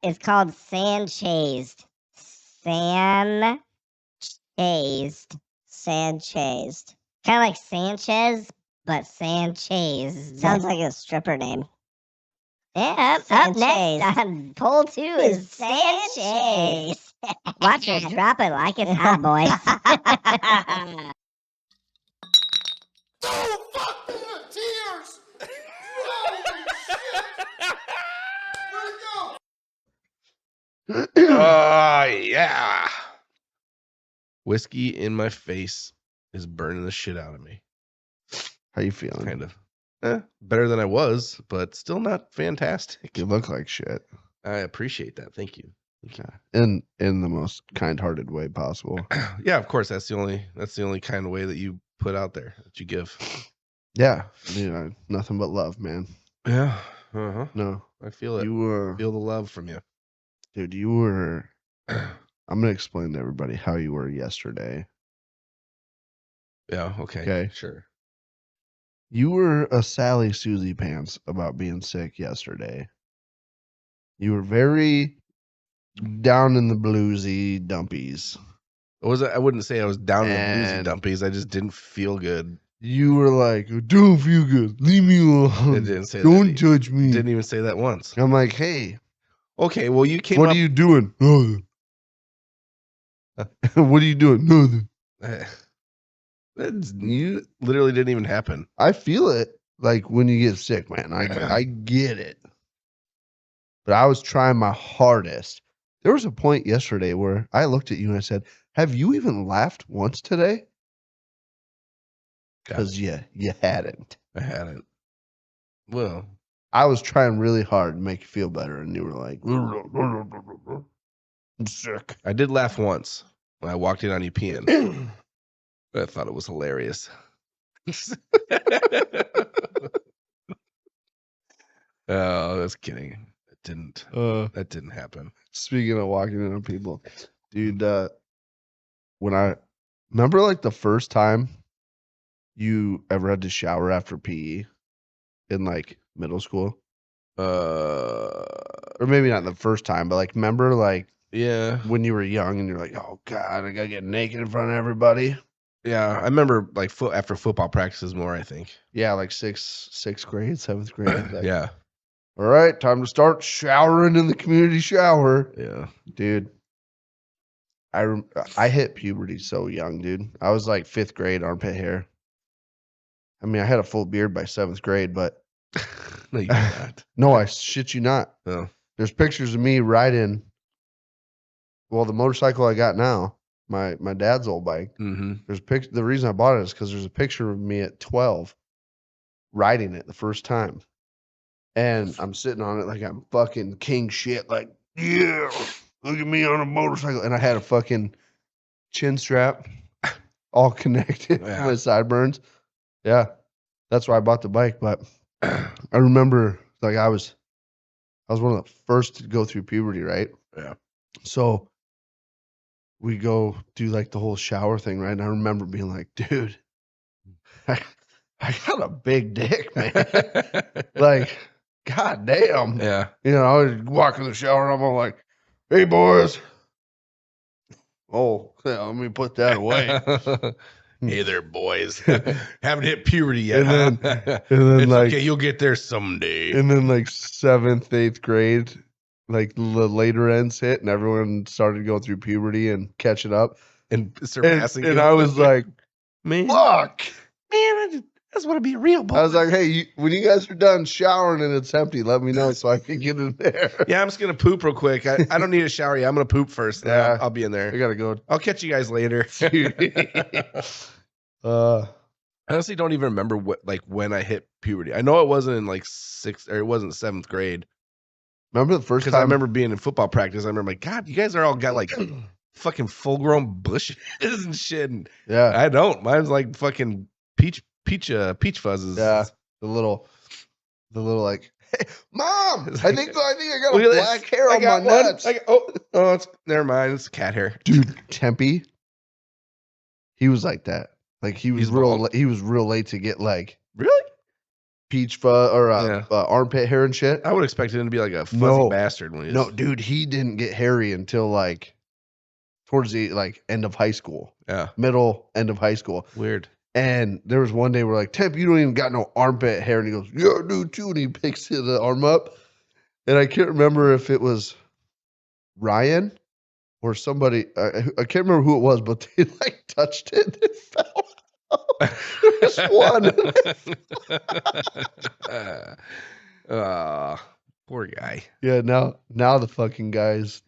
It's called Sanchazed. Sanchazed. Sanchazed. Kind of like Sanchez, but Sanchazed. Sounds like a stripper name. Yeah, up next on poll 2 is Sanchez. Watch her drop it like it's hot, boys. Oh, fuck me with tears! Holy shit! Where'd it go? Yeah. Whiskey in my face is burning the shit out of me. How you feeling? Kind of. Better than I was, but still not fantastic. You look like shit. I appreciate that. Thank you. In the most kind-hearted way possible. Yeah, of course. That's the only kind of way that you put out there, that you give. Yeah. Nothing but love, man. Yeah. Uh-huh. No. I feel it. Feel the love from you. Dude, you were... I'm going to explain to everybody how you were yesterday. Yeah, okay. Sure. You were a Sally Susie pants about being sick yesterday. You were very down in the bluesy dumpies. I wouldn't say I was down in the bluesy dumpies. I just didn't feel good. You were like, don't feel good. Leave me alone. It didn't say don't that. touch me. Didn't even say that once. I'm like, hey. Okay, well, you came What up... are you doing? Nothing. What are you doing? Nothing. You literally didn't even happen. I feel it like when you get sick, man. I get it. But I was trying my hardest. There was a point yesterday where I looked at you and I said, have you even laughed once today? Because you hadn't. I hadn't. Well, I was trying really hard to make you feel better, and you were like, I'm sick. I did laugh once when I walked in on you peeing. I thought it was hilarious. Oh, that's kidding. That didn't happen. Speaking of walking in on people, dude, when I remember like the first time you ever had to shower after PE in like middle school, or maybe not the first time, but like remember like when you were young and you're like, oh god, I gotta get naked in front of everybody. Yeah, I remember like after football practices more, I think. Yeah, like sixth grade, 7th grade. Like, yeah. All right, time to start showering in the community shower. Yeah. Dude, I hit puberty so young, dude. I was like 5th grade, armpit hair. I mean, I had a full beard by 7th grade, but no, you did not. No, I shit you not. Oh. There's pictures of me riding. Well, the motorcycle I got now, my dad's old bike. Mm-hmm. There's the reason I bought it is because there's a picture of me at 12 riding it the first time. And I'm sitting on it like I'm fucking king shit. Like, yeah, look at me on a motorcycle. And I had a fucking chin strap all connected to my sideburns. Yeah, that's why I bought the bike. But I remember like I was one of the first to go through puberty, right? Yeah. So we go do like the whole shower thing, right? And I remember being like, dude, I got a big dick, man. Like, god damn. Yeah. You know, I was walking the shower and I'm all like, hey boys. Oh, yeah, let me put that away. Hey there, boys. Haven't hit puberty yet. And then it's like, okay, you'll get there someday. And then like 7th, 8th grade, like the later ends hit and everyone started going through puberty and catching up. And surpassing and I was like, man, fuck. Man, I just want to be a real boy. I was like, hey, when you guys are done showering and it's empty, let me know so I can get in there. Yeah, I'm just going to poop real quick. I don't need a shower yet. I'm going to poop first. Yeah. I'll be in there. I got to go. I'll catch you guys later. I honestly don't even remember when I hit puberty. I know it wasn't in like 6th or it wasn't 7th grade. Remember the first time? Because I remember being in football practice. I remember like, God, you guys are all got like fucking full grown bushes and shit. And yeah. I don't. Mine's like fucking peach fuzzes. Yeah. The little like, hey, Mom, I think I got a black hair on my nuts. Never mind. It's cat hair. Dude, Tempe, he was like that. Like he was real late to get like. Really? peach fuzz or Yeah. armpit hair and shit. I would expect him to be like a fuzzy No. bastard when he's No, dude, he didn't get hairy until like towards the like end of high school, Yeah. middle end of high school. Weird. And there was one day we're like, Temp, you don't even got no armpit hair. And he goes, yeah, I do too. And he picks the arm up. And I can't remember if it was Ryan or somebody. I can't remember who it was, but they like touched it and it fell out. Just one. Poor guy. Yeah, now the fucking guy's,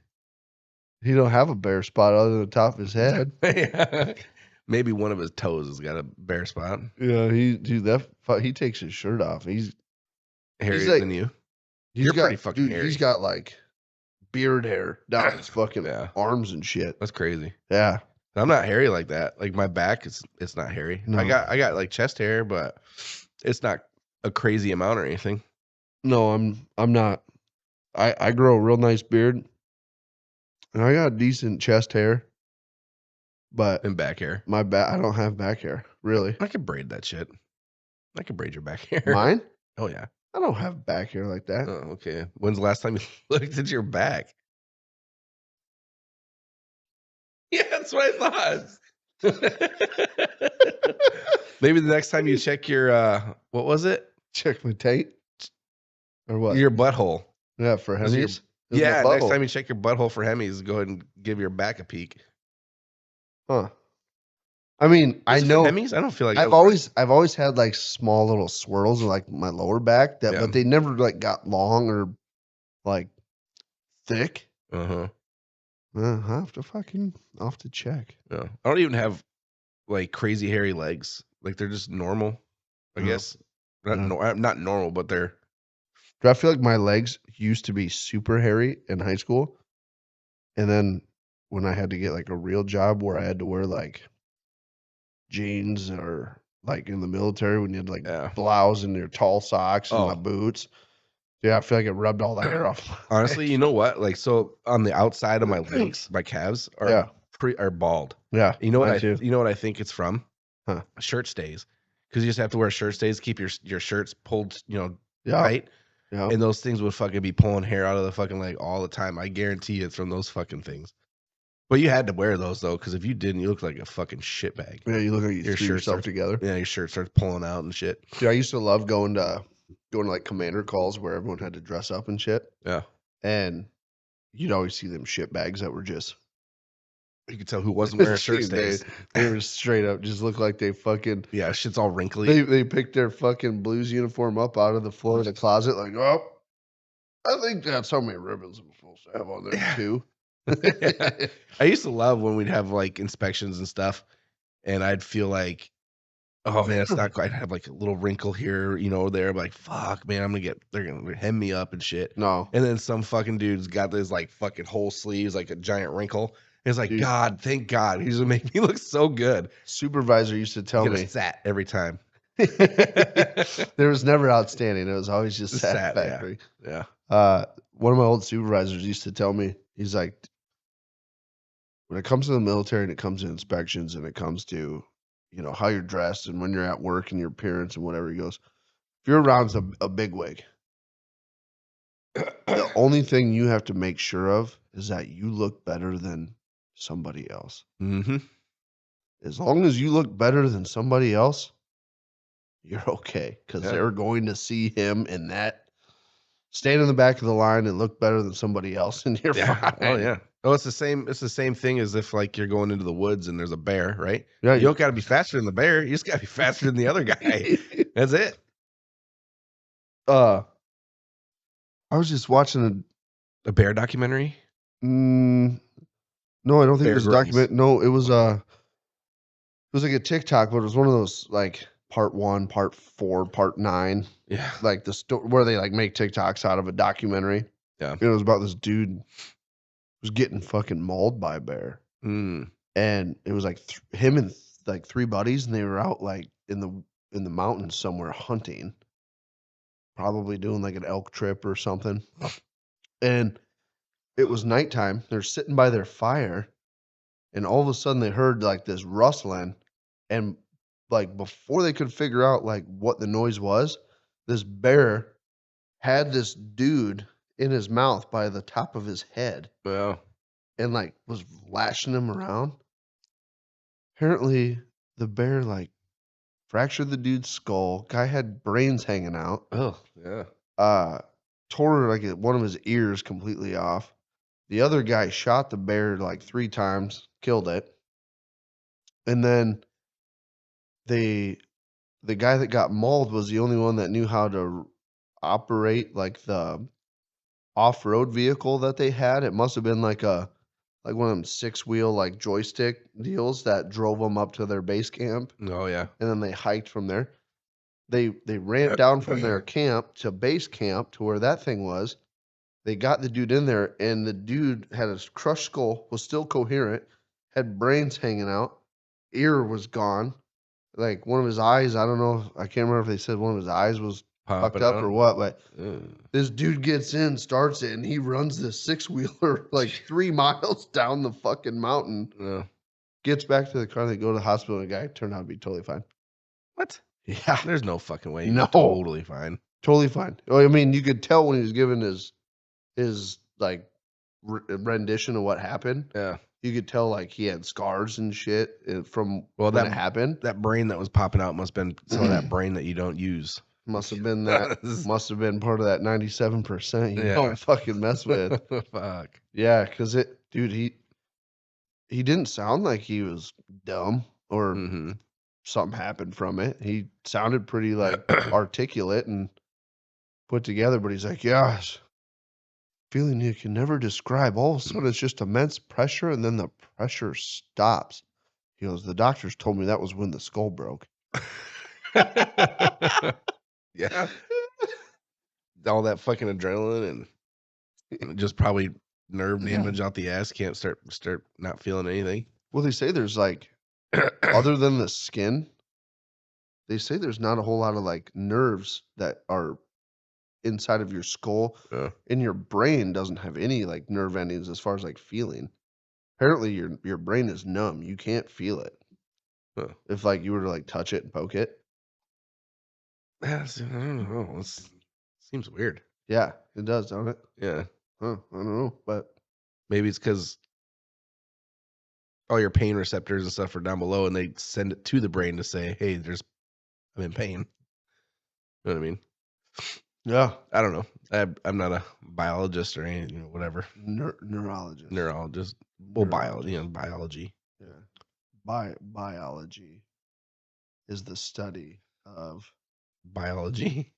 he don't have a bare spot other than the top of his head. Maybe one of his toes has got a bare spot. Yeah, he takes his shirt off. He's Hairier like- than you. He's You're got, pretty fucking dude, hairy. he's got like beard hair down his fucking Yeah. arms and shit. That's crazy. Yeah. I'm not hairy like that. Like my back, it's not hairy. No. I got like chest hair, but it's not a crazy amount or anything. No, I'm not. I grow a real nice beard. And I got decent chest hair. But And back hair. my back, I don't have back hair, really. I could braid that shit. I could braid your back hair. Mine? Oh yeah. I don't have back hair like that. Oh, okay. When's the last time you looked at your back? Yeah, that's what I thought. Maybe the next time you check your what was it? Check my tape. Or what? Your butthole. Yeah, for Is your- Hemis. It's my Yeah, next butthole. time you check your butthole for Hemis, go ahead and give your back a peek. Huh. I mean, I Is it for know Hemis? I don't feel like I've always had like small little swirls in like my lower back that, Yeah. but they never like got long or like thick. Uh-huh. I have to check. Yeah. I don't even have like crazy hairy legs. Like they're just normal, I Yeah. guess. Not Yeah. not normal, but they're Do I feel like my legs used to be super hairy in high school? And then when I had to get like a real job where I had to wear like jeans or like in the military when you had like yeah. blouse and your tall socks and my Oh. boots. Yeah, I feel like it rubbed all the hair off. my Honestly, you know what? Like so on the outside of my legs, my calves are Yeah. are bald. Yeah. You know what mine too. you know what I think it's from? Huh. Shirt stays. Because you just have to wear shirt stays, keep your shirts pulled, Yeah. tight. Yeah. And those things would fucking be pulling hair out of the fucking leg all the time. I guarantee it's from those fucking things. But you had to wear those though, because if you didn't, you look like a fucking shitbag. Yeah, you look like you Your threw shirt yourself starts- together. Yeah, your shirt starts pulling out and shit. Dude, I used to love going to like commander calls where everyone had to dress up and shit. Yeah. And you'd always see them shit bags that were just You could tell who wasn't wearing shirt Dude, stays. They were straight up just looked like they fucking Yeah, shit's all wrinkly. they picked their fucking blues uniform up out of the floor of the closet, like, oh, I think that's how many ribbons I'm supposed to have on there Yeah. too. I used to love when we'd have like inspections and stuff, and I'd feel like, oh man, it's not quite. I'd have like a little wrinkle here, there. I'm like, fuck, man, they're gonna hem me up and shit. No. And then some fucking dude's got this like fucking whole sleeves, like a giant wrinkle. And it's like, Dude. God, thank God, he's gonna make me look so good. Supervisor used to tell Get a me sat every time. there was never outstanding. It was always just Just Sat Sat, yeah. Factory. Yeah. One of my old supervisors used to tell me, he's like, when it comes to the military and it comes to inspections and it comes to, how you're dressed and when you're at work and your appearance and whatever, he goes, if you're around a bigwig, the only thing you have to make sure of is that you look better than somebody else. Mm-hmm. As long as you look better than somebody else, you're okay. Because Yeah. they're going to see him in that, stand in the back of the line and look better than somebody else, and you're Yeah. fine. Oh yeah. Oh, it's the same. It's the same thing as if like you're going into the woods and there's a bear, right? Yeah, You don't got to be faster than the bear. You just got to be faster than the other guy. That's it. I was just watching A bear documentary. no, I don't think Bear it was a Grylls. document. No, it was like a TikTok, but it was one of those like part 1, part 4, part 9, Yeah. like where they like make TikToks out of a documentary. Yeah. It was about this dude who was getting fucking mauled by a bear. Mm. And it was like him and like 3 buddies, and they were out like in the mountains somewhere hunting, probably doing like an elk trip or something. And it was nighttime. They're sitting by their fire, and all of a sudden they heard like this rustling, and like before they could figure out like what the noise was, this bear had this dude in his mouth by the top of his head Well, and like was lashing him around. Apparently, the bear like fractured the dude's skull. Guy had brains hanging out. oh yeah. Tore like one of his ears completely off. The other guy shot the bear like 3 times, killed it. And then the guy that got mauled was the only one that knew how to operate like the off-road vehicle that they had. It must have been like one of them 6-wheel like joystick deals that drove them up to their base camp, Oh yeah. and then they hiked from there. They ran down from their camp to base camp to where that thing was. They got the dude in there, and the dude had a crushed skull, was still coherent, had brains hanging out, ear was gone. Like one of his eyes, I don't know, I can't remember if they said one of his eyes was fucked Popping up out. or what, but Ugh. this dude gets in, starts it, and he runs this 6-wheeler like 3 miles down the fucking mountain. Yeah. Gets back to the car, they go to the hospital, and the guy turned out to be totally fine. What? Yeah, There's no fucking way. No. Totally fine. totally fine. Well, I mean, you could tell when he was given his like rendition of what happened. Yeah. You could tell like he had scars and shit from Well, when that it happened. That brain that was popping out must have been some of that brain that you don't use. Must have been that. Must have been part of that 97% you Yeah. don't fucking mess with. Fuck. Yeah, because dude, he didn't sound like he was dumb or Mm-hmm. something happened from it. He sounded pretty like articulate and put together, but he's like, yeah, it's a feeling you can never describe. All of a sudden, it's just immense pressure, and then the pressure stops. He goes, the doctors told me that was when the skull broke. Yeah. All that fucking adrenaline and just probably nerve damage out the ass. Can't start not feeling anything. Well, they say there's like, other than the skin, they say there's not a whole lot of like nerves that are inside of your skull. Yeah. And your brain doesn't have any like nerve endings as far as like feeling. Apparently your brain is numb. You can't feel it. Huh. If like you were to like touch it and poke it. Yeah, I don't know. It seems weird. Yeah, it does, don't it? Yeah. Huh, I don't know, but Maybe it's because all your pain receptors and stuff are down below, and they send it to the brain to say, "Hey, I'm in pain." You know what I mean? yeah, I don't know. I'm not a biologist or anything, whatever. neurologist. Neurologist. Well, Neurologist. biology. Yeah, biology is the study of Biology.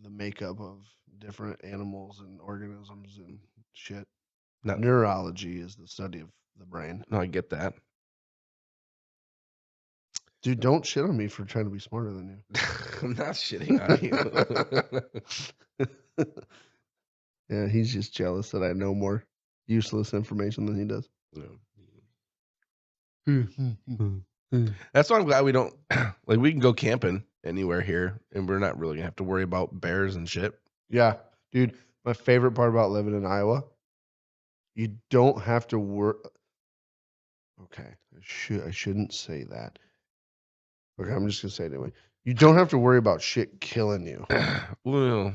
the makeup of different animals and organisms and shit. No. Neurology is the study of the brain. No, I get that. Dude, don't shit on me for trying to be smarter than you. I'm not shitting on you. Yeah, he's just jealous that I know more useless information than he does. No. That's why I'm glad we don't like. We can go camping anywhere here, and we're not really gonna have to worry about bears and shit. Yeah, dude, my favorite part about living in Iowa, you don't have to work. Okay, I shouldn't say that. Okay, I'm just gonna say it anyway. You don't have to worry about shit killing you, Well,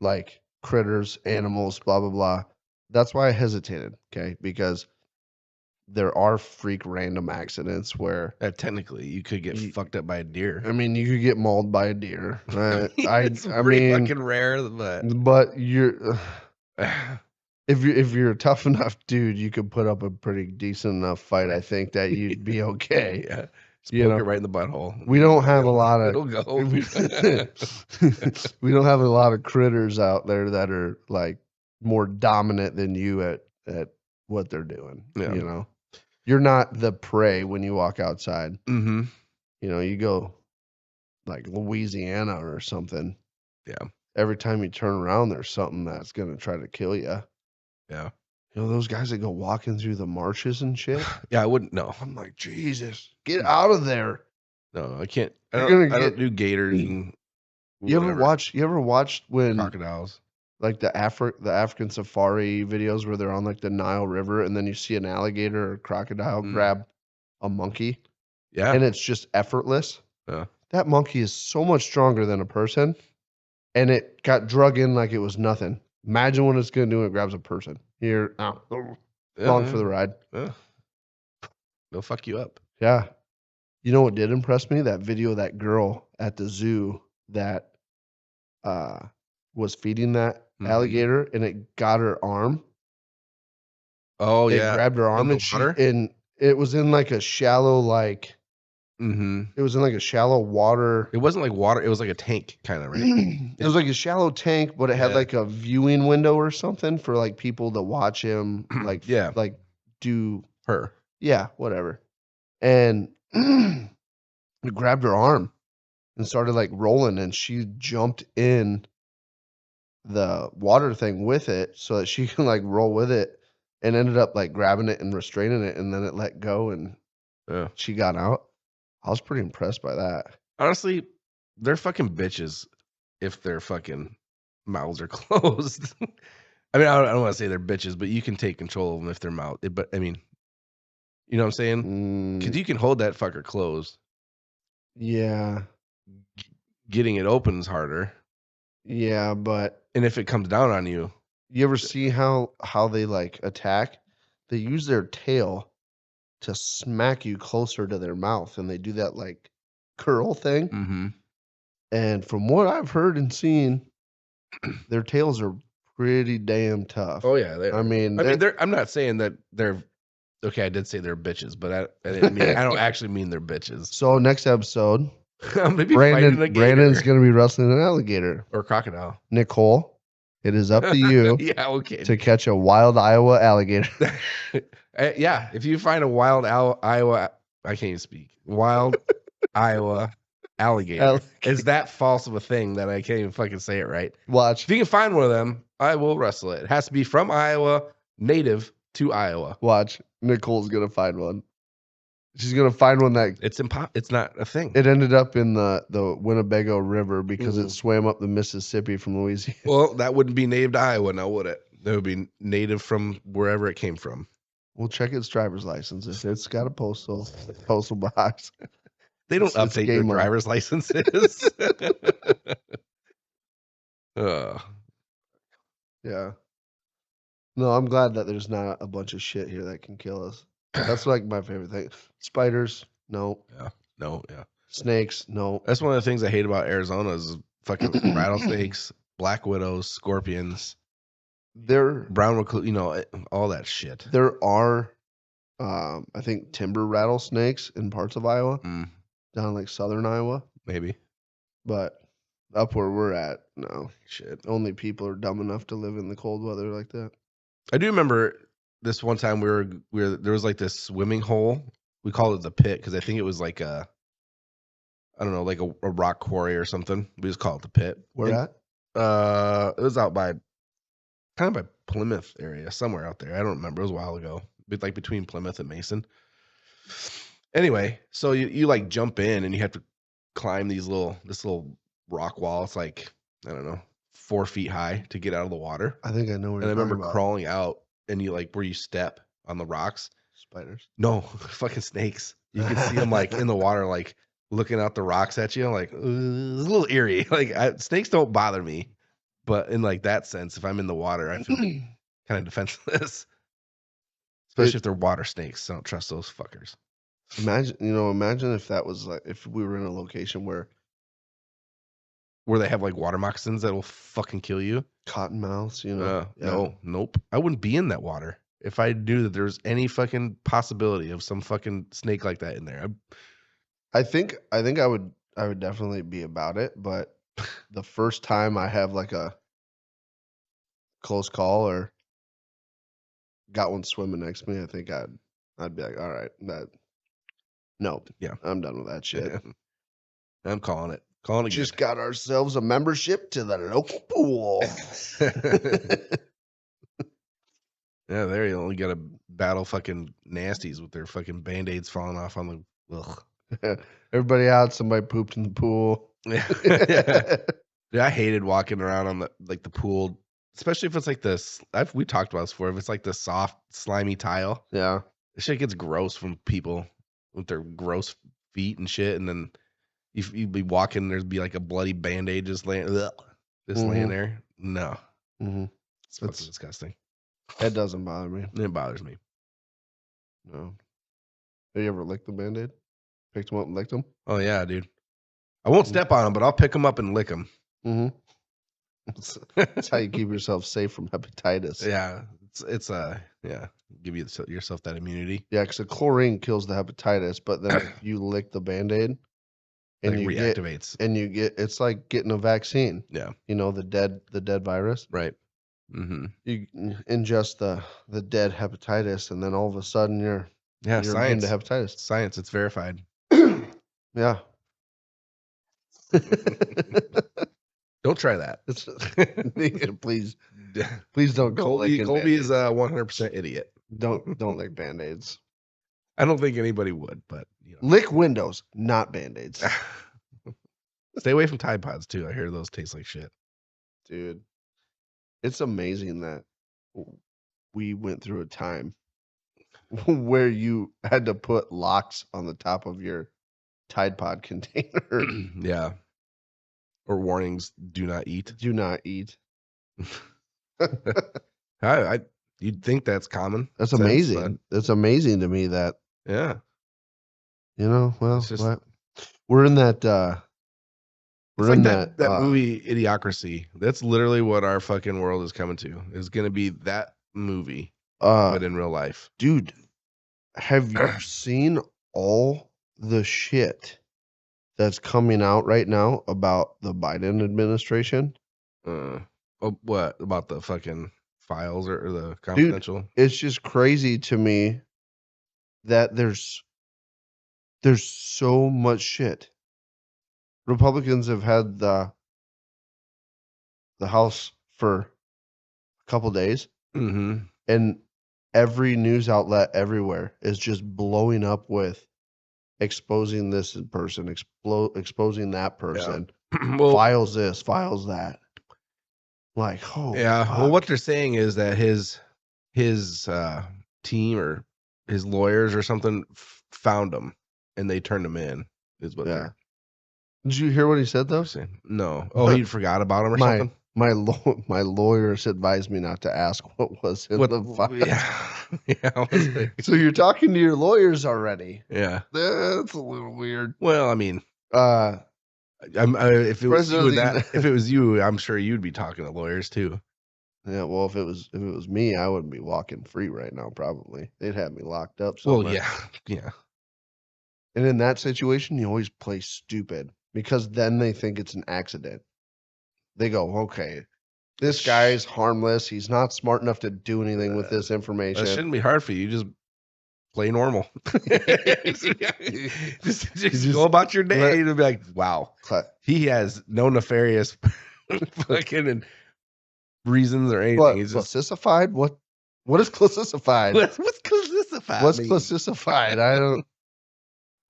like critters, animals, blah blah blah. That's why I hesitated. Okay, because there are freak random accidents where technically, you could get You- fucked up by a deer. I mean you could get mauled by a deer. It's I pretty mean, fucking rare, but but you're. If you're a tough enough dude, you could put up a pretty decent enough fight. I think that you'd be okay. yeah, just You poke know, it right in the butthole. We don't have a lot of It'll go. we don't have a lot of critters out there that are like more dominant than you at what they're doing. Yeah. You know, you're not the prey when you walk outside. Mm-hmm. You know, you go like Louisiana or something. Yeah. Every time you turn around, there's something that's gonna try to kill you. Yeah. You know, those guys that go walking through the marshes and shit. Yeah, I wouldn't know. I'm like, Jesus, get out of there. No, I can't. I You're don't, gonna I don't do gators and You ever whatever. watched when crocodiles? like the African safari videos where they're on like the Nile River and then you see an alligator or crocodile Mm. grab a monkey Yeah. and it's just effortless? Yeah. That monkey is so much stronger than a person. and it got drug in like it was nothing. Imagine what it's gonna do when it grabs a person. Here, along for the ride. Yeah. They'll fuck you up. Yeah. You know what did impress me? That video of that girl at the zoo that was feeding that alligator, and it got her arm. Oh It yeah. grabbed her On arm, the and water? it was in like a shallow, like Mm-hmm. it was in like a shallow water. It wasn't like water. It was like a tank, kind of, right? It was like a shallow tank, but it had Yeah. like a viewing window or something for like people to watch him, like Yeah. like do Her. whatever. And it grabbed her arm and started like rolling, and she jumped in the water thing with it so that she can like roll with it, and ended up like grabbing it and restraining it, and then it let go and Yeah. she got out. I was pretty impressed by that. Honestly, they're fucking bitches if their fucking mouths are closed. I mean, I don't want to say they're bitches, but you can take control of them if their mouth. But I mean, you know what I'm saying? Because you can hold that fucker closed. Yeah. Getting it open is harder. Yeah, but And if it comes down on you, you ever see how they like attack? They use their tail to smack you closer to their mouth, and they do that like curl thing. mm-hmm. And from what I've heard and seen, their tails are pretty damn tough. Oh yeah, I mean, I'm not saying that they're okay. I did say they're bitches, but I didn't mean. I don't actually mean they're bitches. so next episode, I'm gonna be fighting a gator Brandon's gonna be wrestling an alligator. or crocodile. Nicole, it is up to you Yeah, okay. to catch a wild Iowa alligator. Yeah, if you find a wild Iowa, I can't even speak. Wild Iowa alligator. Is that false of a thing that I can't even fucking say it right? Watch. If you can find one of them, I will wrestle it. It has to be from Iowa, native to Iowa. Watch. Nicole's gonna find one. She's gonna find one that It's not a thing. it ended up in the Winnebago River because it swam up the Mississippi from Louisiana. Well, that wouldn't be native to Iowa, now would it? That would be native from wherever it came from. We'll check its driver's license. If it's got a postal box. They don't It's update their game on. driver's licenses. Yeah. No, I'm glad that there's not a bunch of shit here that can kill us. That's like my favorite thing. Spiders, no. No, yeah. Snakes, no. That's one of the things I hate about Arizona is fucking rattlesnakes, black widows, scorpions, brown recluse, all that shit. There are, I think, timber rattlesnakes in parts of Iowa, down like southern Iowa. Maybe. But up where we're at, no. Shit. Only people are dumb enough to live in the cold weather like that. I do remember this one time there was like this swimming hole. We called it the pit because I think it was like I don't know, like a rock quarry or something. We just call it the pit. Where at? It was out by kind of by Plymouth area, somewhere out there. I don't remember. It was a while ago. Like between Plymouth and Mason. Anyway, so you like jump in and you have to climb this little rock wall. It's like, I don't know, 4 feet high to get out of the water. I think I know where And I you're remember talking about. crawling out and you like where you step on the rocks. Spiders. No, fucking snakes. You can see them like in the water, like looking out the rocks at you. I'm like, it's a little eerie. Like snakes don't bother me, but in like that sense, if I'm in the water, I feel kind of defenseless. Especially if they're water snakes. I don't trust those fuckers. Imagine if that was like if we were in a location where they have like water moccasins that will fucking kill you. Cottonmouths, No, nope. I wouldn't be in that water if I knew that there's any fucking possibility of some fucking snake like that in there. I think I would definitely be about it, but the first time I have like a close call or got one swimming next to me, I think I'd be like, all right, nope. Yeah. I'm done with that shit. I'm calling it. Calling it. Just got ourselves a membership to the local pool. Yeah, there you only got to battle fucking nasties with their fucking band-aids falling off on the. Ugh. Everybody out. Somebody pooped in the pool. Yeah. Dude, I hated walking around on the pool, especially if it's like this. We talked about this before. If it's like the soft, slimy tile, Yeah. this shit gets gross from people with their gross feet and shit. And then you'd be walking, there'd be like a bloody band-aid just laying. Ugh. Just laying there. No, Mm-hmm. it's fucking It's- disgusting. That doesn't bother me. It bothers me. No. Have you ever licked the Band-Aid? Picked them up and licked them? Oh yeah, dude. I won't step on them, but I'll pick them up and lick them. Mm-hmm. That's how you keep yourself safe from hepatitis. Yeah, give yourself that immunity. Yeah, because the chlorine kills the hepatitis, but then if you lick the Band-Aid and Like you reactivates. it's like getting a vaccine. Yeah, You know, the dead virus. right. Mm-hmm. You ingest the dead hepatitis, and then all of a sudden you're immune Science. to hepatitis. Science. It's verified. Yeah. Don't try that. Please don't go licking Colby is a 100% idiot. Don't lick Band-Aids. I don't think anybody would, but you know. Lick windows, not Band-Aids. Stay away from Tide Pods too. I hear those taste like shit. Dude, it's amazing that we went through a time where you had to put locks on the top of your Tide Pod container. Yeah. Or warnings: do not eat. Do not eat. You'd think that's common. That's sense, amazing. That's amazing to me that, but yeah. you know, well, It's just- what? We're in that It's like that movie Idiocracy. That's literally what our fucking world is coming to. Is going to be that movie, but in real life. dude, have you seen all the shit that's coming out right now about the Biden administration? What about the fucking files or the confidential? It's just crazy to me that there's so much shit. Republicans have had the House for a couple days, Mm-hmm. and every news outlet everywhere is just blowing up with exposing this person, exposing that person, Well, files this, files that. Like, oh yeah. fuck. Well, what they're saying is that his team or his lawyers or something found him and they turned him in. Is what Yeah. Did you hear what he said though? they're saying. No. Oh, he forgot about him or something. My lawyers advised me not to ask what was in the file. Yeah. I was like, So you're talking to your lawyers already. yeah. That's a little weird. Well, I mean, Uh, if it was President you, of the- if it was you, I'm sure you'd be talking to lawyers too. yeah. Well, if it was me, I wouldn't be walking free right now. Probably they'd have me locked up. Well, Somewhere. yeah. And in that situation, you always play stupid because then they think it's an accident. They go, okay, this guy's harmless. He's not smart enough to do anything with this information. That shouldn't be hard for you. Just play normal. just go about your day and be like, wow, he has no nefarious fucking reasons or anything. What, He's just classified? What is classified? what's classified? What's mean? classified?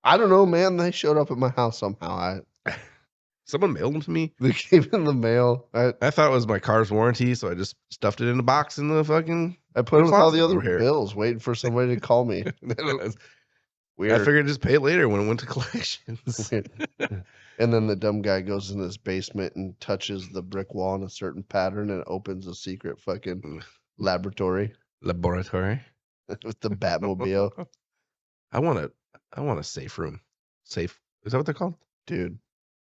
I don't know, man. They showed up at my house somehow. Someone mailed them to me. They came in the mail. I thought it was my car's warranty, so I just stuffed it in a box in the fucking. I put it with all the closet other over here. bills, waiting for somebody to call me. I Weird. figured just pay it later when it went to collections. Weird. And then the dumb guy goes in his basement and touches the brick wall in a certain pattern and opens a secret fucking laboratory Laboratory. with the Batmobile. I want a safe room. Safe. Is that what they're called? Dude.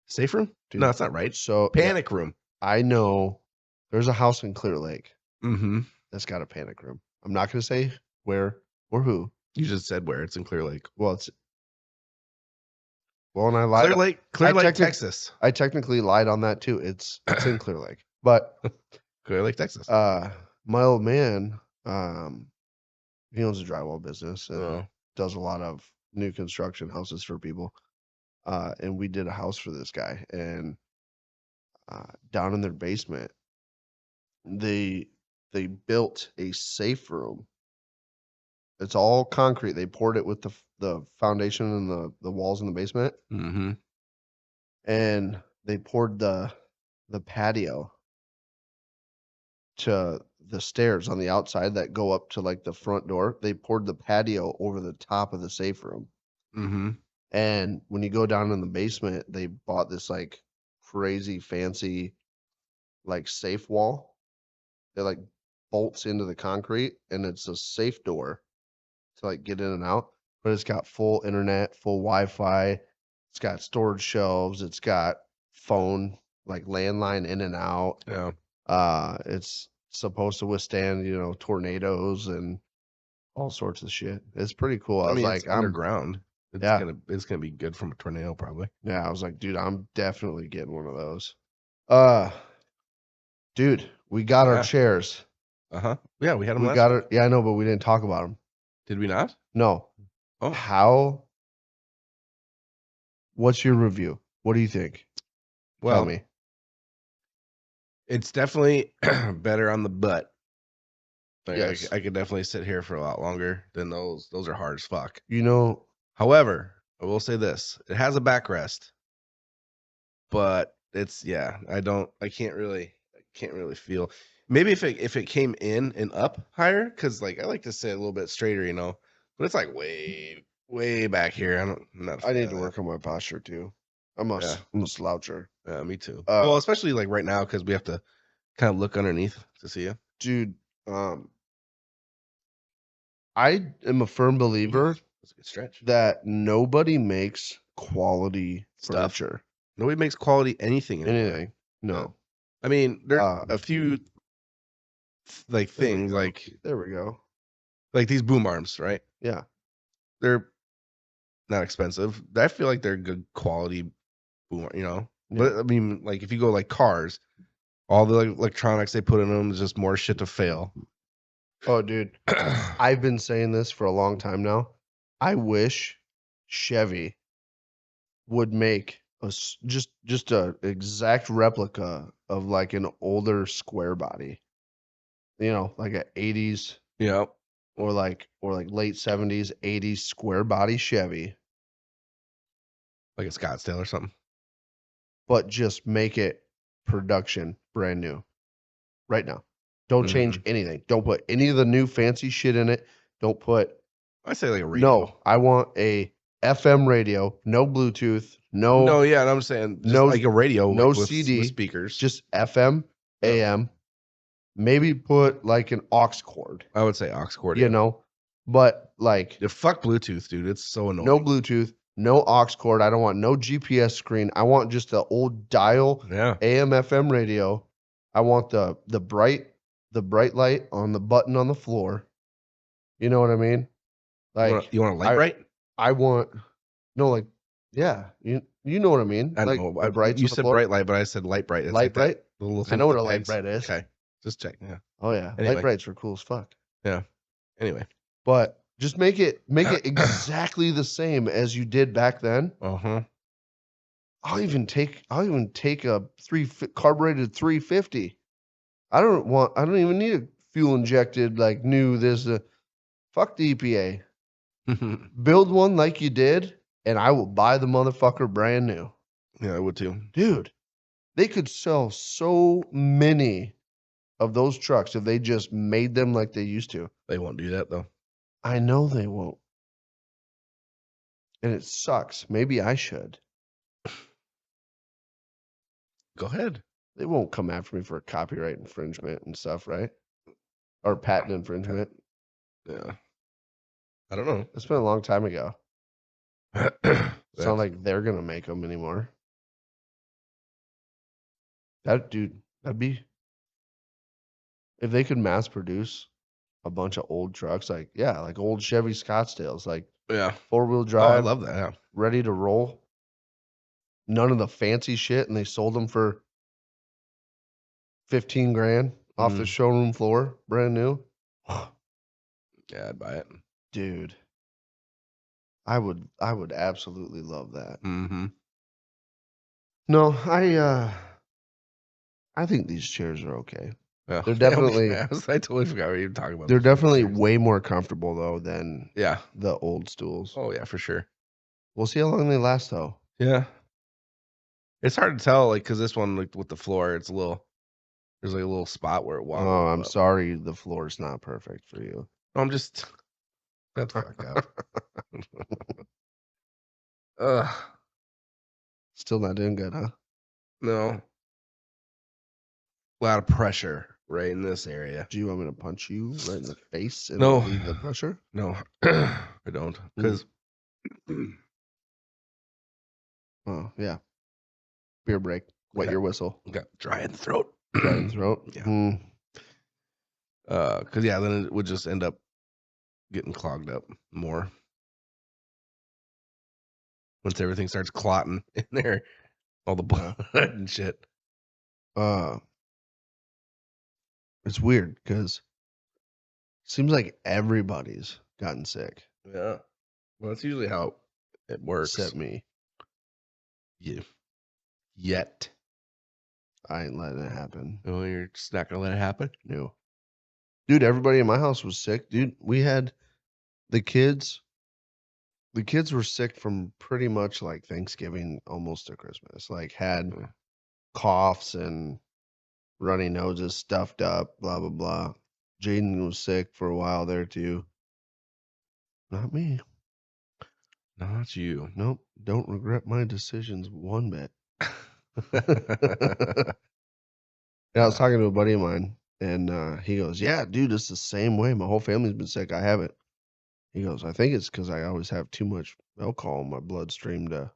Safe room? Dude. No, that's not right. So Panic room. I know there's a house in Clear Lake Mm-hmm. that's got a panic room. I'm not going to say where or who. You just said where it's in Clear Lake. Well, and I lied. Clear Lake, technic- Texas. I technically lied on that too. It's in Clear Lake. But Clear Lake, Texas. my old man, he owns a drywall business and Oh. does a lot of new construction houses for people. And we did a house for this guy, and down in their basement, they built a safe room. It's all concrete. They poured it with the foundation and the walls in the basement, Mm-hmm. and they poured the patio to the stairs on the outside that go up to like the front door. They poured the patio over the top of the safe room. Mm-hmm. And when you go down in the basement, they bought this like crazy fancy like safe wall. It like bolts into the concrete, and it's a safe door to like get in and out. But it's got full internet, full Wi-Fi. It's got storage shelves. It's got phone like landline in and out. Yeah. It's supposed to withstand, tornadoes and all sorts of shit. It's pretty cool. I I was mean, like, it's underground. It's Yeah. gonna be good from a tornado, probably. I was like, dude, I'm definitely getting one of those. Dude, we got our Yeah. chairs. Yeah, we had them We last got week. it. Yeah, I know, but we didn't talk about them. Did we not? No. Oh, What's your review? What do you think? Tell well, me. it's definitely better on the butt. Like, Yes. I could definitely sit here for a lot longer than those. Those are hard as fuck. However, I will say this: it has a backrest, but it's I can't really feel. Maybe if it came in and up higher, because like I like to sit a little bit straighter, but it's like way back here. I'm not. A I fan need of to that. work on my posture too. I'm a sloucher. Yeah, me too. Uh, Well, especially like right now because we have to kind of look underneath to see you. Dude, I am a firm believer That's a good stretch. that nobody makes quality Stuff. furniture. Nobody makes quality anything anymore. Anything. No. I mean, there's Uh, a few like There we things go. like There we go. these boom arms, right? Yeah. They're not expensive. I feel like they're good quality boom, But I mean, like if you go like cars, all the electronics they put in them is just more shit to fail. Oh, dude. I've been saying this for a long time now. I wish Chevy would make just a exact replica of like an older square body. Like a 80s Yeah. or like late 70s, 80s square body Chevy, Like a Scottsdale or something. but just make it production brand new right now. Don't change anything. Don't put any of the new fancy shit in it. Don't put I say like a radio. No, I want a FM radio, no Bluetooth, No, yeah, and I'm saying just no- like a radio, no like, with CD, speakers. just FM, Yeah. AM. Maybe put like an aux cord, I would say aux cord. Yeah. but like Yeah, fuck Bluetooth, dude. It's so annoying. no Bluetooth, no aux cord. I don't want no GPS screen. I want just the old dial Yeah. AM FM radio. I want the bright light on the button on the floor. You know what I mean? Like You want a light bright? I want yeah, you know what I mean? I Like know. the brights You on the said floor. bright light, but I said light bright. It's Light like that bright? little I thing know with what a the light lights. bright is. Okay, just check. Yeah. Oh yeah, Anyway. light brights are cool as fuck. Anyway. But just make it exactly the same as you did back then. I'll even take a carbureted 350. I don't even need a fuel injected like new fuck the EPA. Build one like you did, and I will buy the motherfucker brand new. Yeah, I would too. Dude, they could sell so many of those trucks if they just made them like they used to. They won't do that though. I know they won't. And it sucks. Maybe I should. Go ahead. They won't come after me for copyright infringement and stuff, right? Or patent infringement. Yeah. I don't know. It's been a long time ago. It's not like they're going to make them anymore. That'd be... If they could mass produce a bunch of old trucks, like old Chevy Scottsdales, like yeah, 4-wheel Oh, I drive, love that. Yeah. ready to roll. None of the fancy shit, and they sold them for 15 grand off the showroom floor, brand new. Yeah, I'd buy it. Dude, I would absolutely love that. No, I think these chairs are okay. Yeah. They're definitely I totally forgot what you were talking about. they're definitely way more comfortable though than Yeah. the old stools. Oh yeah, for sure. We'll see how long they last though. Yeah. It's hard to tell, like, because this one, like, with the floor, there's like a little spot where it wobbles. Oh, I'm sorry, the floor's not perfect for you. I'm just that's fucked up. Ugh. Still not doing good, huh? No. lot of pressure right in this area. Do you want me to punch you right in the face and No. relieve the pressure? No, I don't. Because Oh, yeah. Beer break. Wet your whistle. got dry in the throat. Dry in the throat. Yeah. Mm. Because then it would just end up getting clogged up more once everything starts clotting in there, all the blood and shit. It's weird because seems like everybody's gotten sick Yeah. Well, that's usually how it works. except me. You. Yet. I ain't letting it happen. Oh, you're just not gonna let it happen? No. Dude, everybody in my house was sick. Dude, we had the kids. The kids were sick from pretty much like Thanksgiving almost to Christmas. Like had coughs and runny noses, stuffed up, blah blah blah. Jaden was sick for a while there too. Not me. Not you. Nope. Don't regret my decisions one bit. Yeah, I was talking to a buddy of mine, and he goes, "Yeah, dude, it's the same way. My whole family's been sick. I haven't." He goes, "I think it's because I always have too much alcohol in my bloodstream to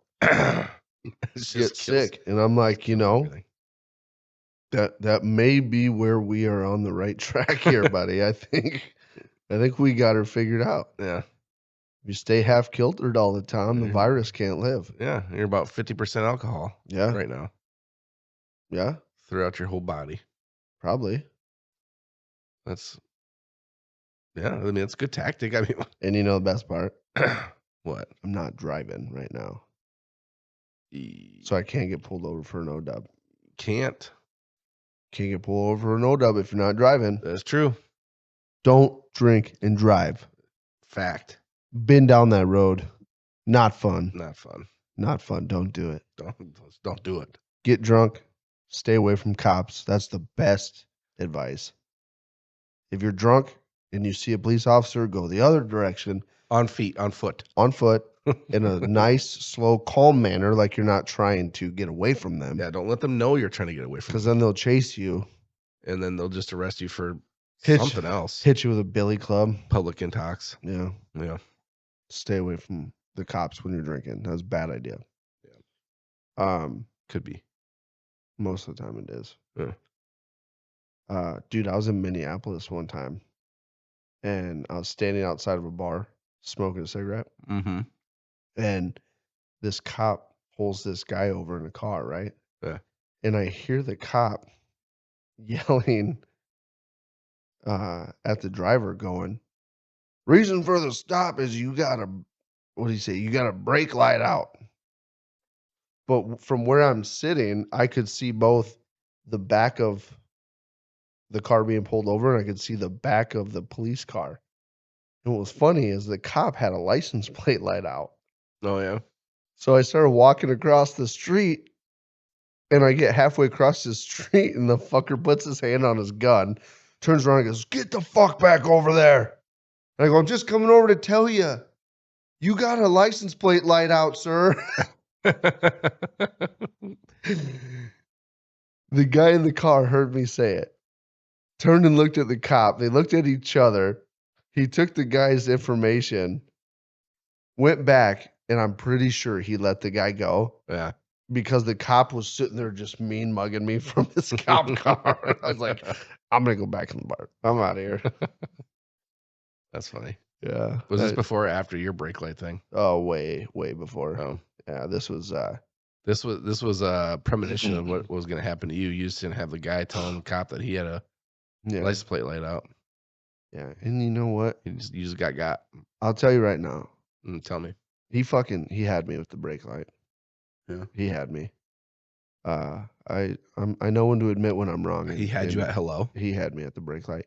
get sick." And I'm like, you know, that may be where we are on the right track here, buddy. I think we got her figured out. Yeah. If you stay half kiltered all the time, the virus can't live. Yeah. You're about 50% alcohol. Yeah. Right now. Yeah. Throughout your whole body. Probably. That's a good tactic. I mean, And you know the best part? what? I'm not driving right now. So I can't get pulled over for an OW. Can't get pulled over for an OW if you're not driving. That's true. Don't drink and drive. Fact. Been down that road. Not fun. Not fun. Not fun. Don't do it. Don't do it. Get drunk. Stay away from cops. That's the best advice. If you're drunk and you see a police officer, go the other direction. On foot. On foot. In a nice, slow, calm manner, like you're not trying to get away from them. Yeah, don't let them know you're trying to get away from them. Because then they'll chase you. And then they'll just arrest you for Hit something else. Hit you with a billy club. Public intox. Yeah. Yeah. Stay away from the cops when you're drinking. That's a bad idea. Yeah. Could be. Most of the time it is. Yeah. Dude, I was in Minneapolis one time, and I was standing outside of a bar smoking a cigarette, Mm-hmm. and this cop pulls this guy over in a car, right? Yeah. And I hear the cop yelling at the driver going, "Reason for the stop is you got a," what did he say? "You got a brake light out." But from where I'm sitting, I could see both the back of the car being pulled over, and I could see the back of the police car. And what was funny is the cop had a license plate light out. Oh, yeah. So I started walking across the street, and I get halfway across the street, and the fucker puts his hand on his gun, turns around and goes, "Get the fuck back over there." And I go, "I'm just coming over to tell you, you got a license plate light out, sir." The guy in the car heard me say it, turned and looked at the cop. They looked at each other. He took the guy's information, went back, and I'm pretty sure he let the guy go. Yeah. Because the cop was sitting there just mean mugging me from his cop car. I was like, I'm going to go back in the bar. I'm out of here. That's funny. Yeah. Was this before or after your brake light thing? Oh, way before. Oh. Yeah, this was This was a premonition of what was going to happen to you. You just didn't have the guy telling the cop that he had a license plate light out. Yeah, and you know what? You just got. I'll tell you right now. Tell me. He had me with the brake light. Yeah. He had me. I know when to admit when I'm wrong. He had you at hello. He had me at the brake light.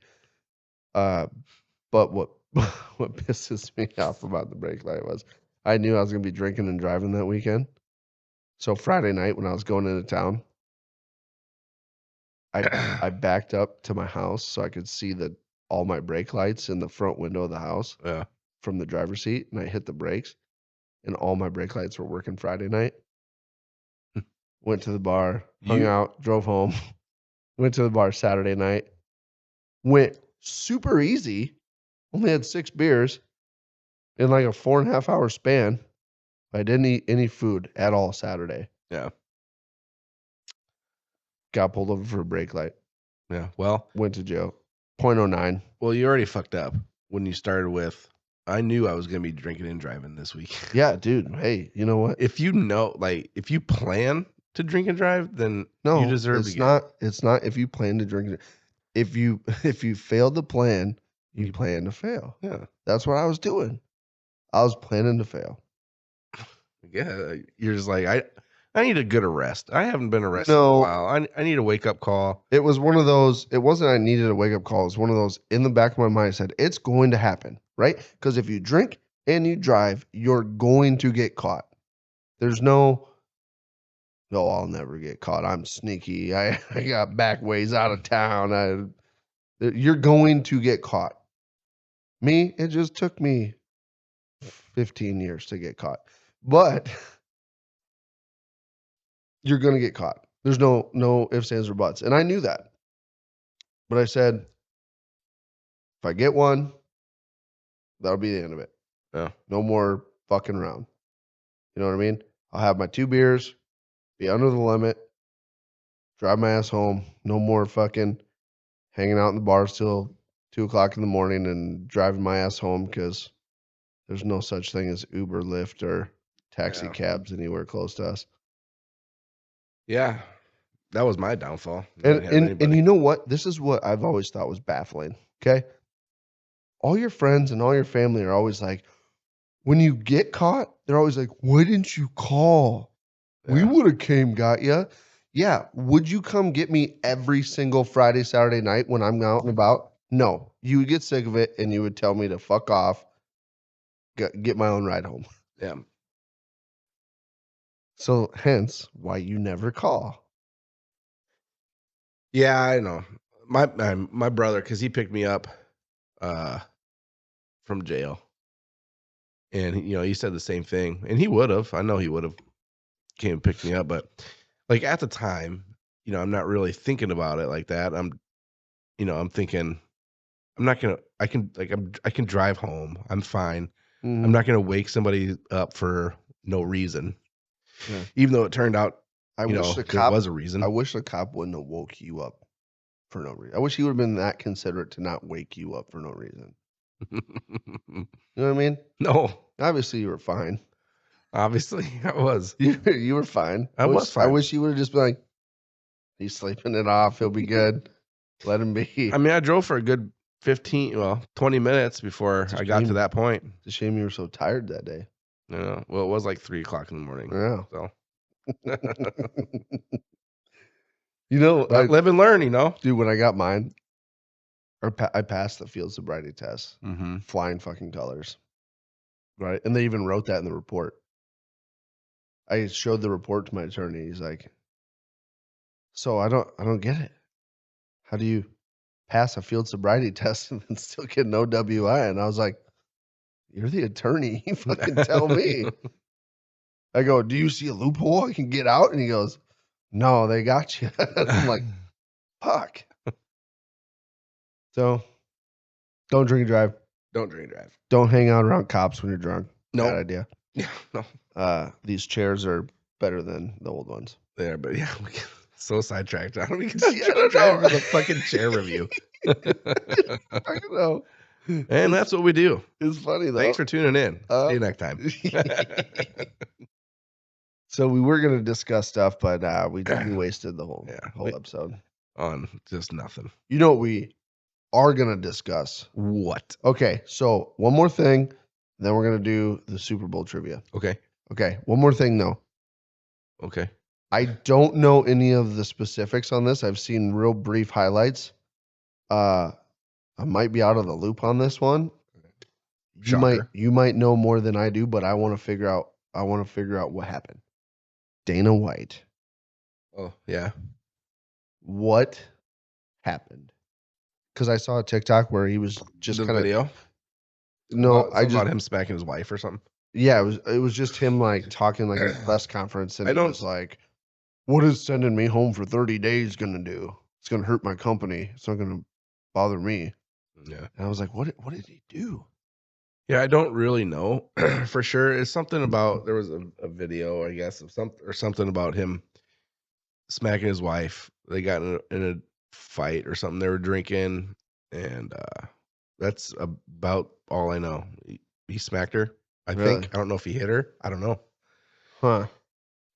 But what pisses me off about the brake light was I knew I was gonna be drinking and driving that weekend. So Friday night when I was going into town, I backed up to my house so I could see all my brake lights in the front window of the house. Yeah. From the driver's seat, and I hit the brakes, and all my brake lights were working Friday night. Went to the bar, hung out, drove home, Went to the bar Saturday night. Went super easy. Only had 6 beers in like a 4.5 hour span. I didn't eat any food at all Saturday. Yeah. Got pulled over for a brake light. Yeah. Well, Went to jail. 0.09. well, you already fucked up when you started with, I knew I was going to be drinking and driving this week. Yeah, dude. Hey, you know what? If you know, like, if you plan to drink and drive, then No, you deserve it's to not. It's not if you plan to drink it. If you fail to plan, you plan to fail. Yeah. That's what I was doing. I was planning to fail. Yeah. You're just like, I need a good arrest. I haven't been arrested in No. a while. I need a wake up call. It was one of those. It wasn't I needed a wake up call. It was one of those in the back of my mind. I said it's going to happen, right? Because if you drink and you drive, you're going to get caught. There's no. No, I'll never get caught. I'm sneaky. I got back ways out of town. You're going to get caught. Me, it just took me 15 years to get caught. But you're going to get caught. There's no ifs, ands, or buts. And I knew that. But I said, if I get one, that'll be the end of it. Yeah. No more fucking around. You know what I mean? I'll have my 2 beers, be under the limit, drive my ass home. No more fucking hanging out in the bars till 2 o'clock in the morning and driving my ass home because there's no such thing as Uber, Lyft, or taxi Yeah. cabs anywhere close to us. Yeah. That was my downfall. I And didn't have and anybody. you know what? This is what I've always thought was baffling. Okay. All your friends and all your family are always like, when you get caught, they're always like, why didn't you call? We Yeah. would have came got you. Yeah. Would you come get me every single Friday, Saturday night when I'm out and about? No. You would get sick of it and you would tell me to fuck off, get my own ride home. Yeah. So hence why you never call. Yeah, I know. My brother, because he picked me up from jail. And he said the same thing. And he would have. I know he would have came and picked me up, but like at the time, I'm not really thinking about it like that. I'm thinking I'm not gonna I can drive home. I'm fine. I'm not gonna wake somebody up for no reason. Yeah. Even though it turned out I wish the there cop was a reason. I wish the cop wouldn't have woke you up for no reason. I wish he would have been that considerate to not wake you up for no reason. You know what I mean? No, Obviously, you were fine. obviously I was. You were fine. I was I fine. wish you would have just been like, he's sleeping it off. He'll be good. Let him be. I mean, I drove for a good 20 minutes before It's a I got to shame. that point. It's a shame you were so tired that day. Well, it was like 3 o'clock in the morning. Yeah. So But live and learn, dude, when I got mine, I passed the field sobriety test. Mm-hmm. Flying fucking colors. Right? And they even wrote that in the report. I showed the report to my attorney. He's like, so I don't get it. How do you pass a field sobriety test and then still get an OWI? And I was like, you're the attorney. You fucking tell me. I go, do you see a loophole I can get out? And he goes, no, they got you. I'm like, fuck. So don't drink and drive. Don't drink and drive. Don't hang out around cops when you're drunk. No. Bad idea. Yeah, no. These chairs are better than the old ones. There, but yeah, we get so sidetracked. I don't even Yeah, I don't drive know. for the fucking chair review. I don't know. And that's what we do. It's funny though. Thanks for tuning in. See you next time. So we were gonna discuss stuff, but we wasted the whole we- episode. On just nothing. You know what we are gonna discuss? What? Okay, so one more thing, then we're gonna do the Super Bowl trivia. Okay. Okay, one more thing though. Okay. I don't know any of the specifics on this. I've seen real brief highlights. I might be out of the loop on this one. Shocker. You might know more than I do, but I want to figure out what happened. Dana White. Oh, yeah. What happened? Because I saw a TikTok where he was just The kind of video? no, I Something just about him smacking his wife or something. yeah, it was just him like talking like a press conference, and I he don't- was like, "What is sending me home for 30 days gonna do?" it's gonna hurt my company. It's not gonna bother me. Yeah. And I was like, what did he do? Yeah, I don't really know for sure. It's something about there was a video, I guess, of something about him smacking his wife. They got in a fight or something. They were drinking, and that's about all I know. He smacked her. I Really? think. I don't know if he hit her. I don't know. Huh.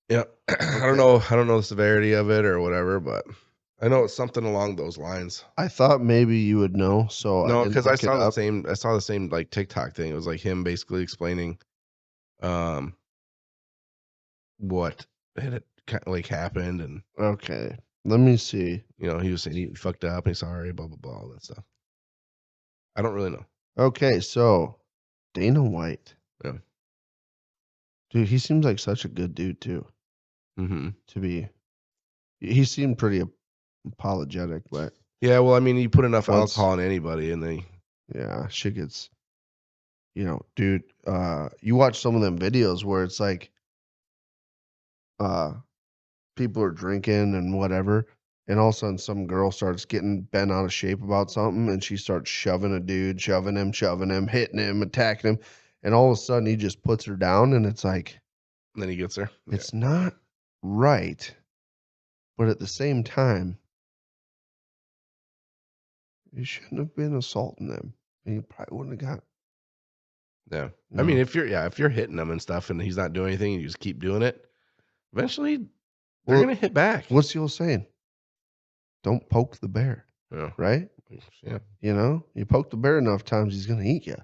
Yeah, I don't know. I don't know the severity of it or whatever, but I know it's something along those lines. I thought maybe you would know, so I No, didn't because I look it saw the up. same. I saw the same like TikTok thing. It was like him basically explaining, um, what had like happened, and Okay. Let me see. he was saying he fucked up and he's sorry, blah blah blah, all that stuff. I don't really know. Okay, so Dana White. Yeah. Dude, he seems like such a good dude too. Mm-hmm. To be, he seemed pretty apologetic, but Yeah, well, I mean, you put enough Once- alcohol in anybody, and they yeah, shit gets, dude. You watch some of them videos where it's like, people are drinking and whatever, and all of a sudden some girl starts getting bent out of shape about something, and she starts shoving a dude, shoving him, hitting him, attacking him, and all of a sudden he just puts her down, and it's like, then he gets there. Yeah. it's not right, but at the same time, you shouldn't have been assaulting them, and you probably wouldn't have got. Yeah. you I mean, know. if you're hitting him and stuff, and he's not doing anything, and you just keep doing it, eventually they're Well, gonna hit back. What's the old saying? Don't poke the bear, Yeah. right? Yeah. You poke the bear enough times, he's gonna eat you.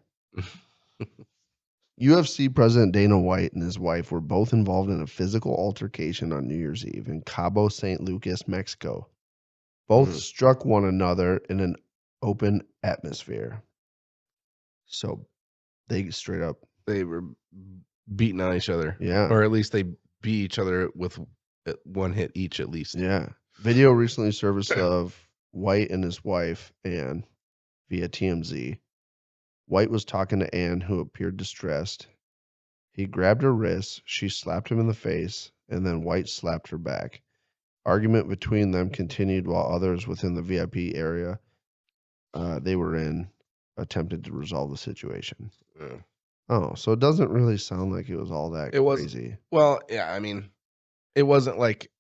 UFC President Dana White and his wife were both involved in a physical altercation on New Year's Eve in Cabo San Lucas, Mexico. Both struck one another in an open atmosphere. So they straight up, They were beating on each other. yeah. Or at least they beat each other with one hit each, at least. Yeah. Video recently surfaced of White and his wife, Anne, via TMZ. White was talking to Anne, who appeared distressed. He grabbed her wrists, she slapped him in the face, and then White slapped her back. Argument between them continued while others within the VIP area they were in attempted to resolve the situation. Yeah. Oh, so it doesn't really sound like it was all that It was- crazy. Well, yeah, I mean, it wasn't like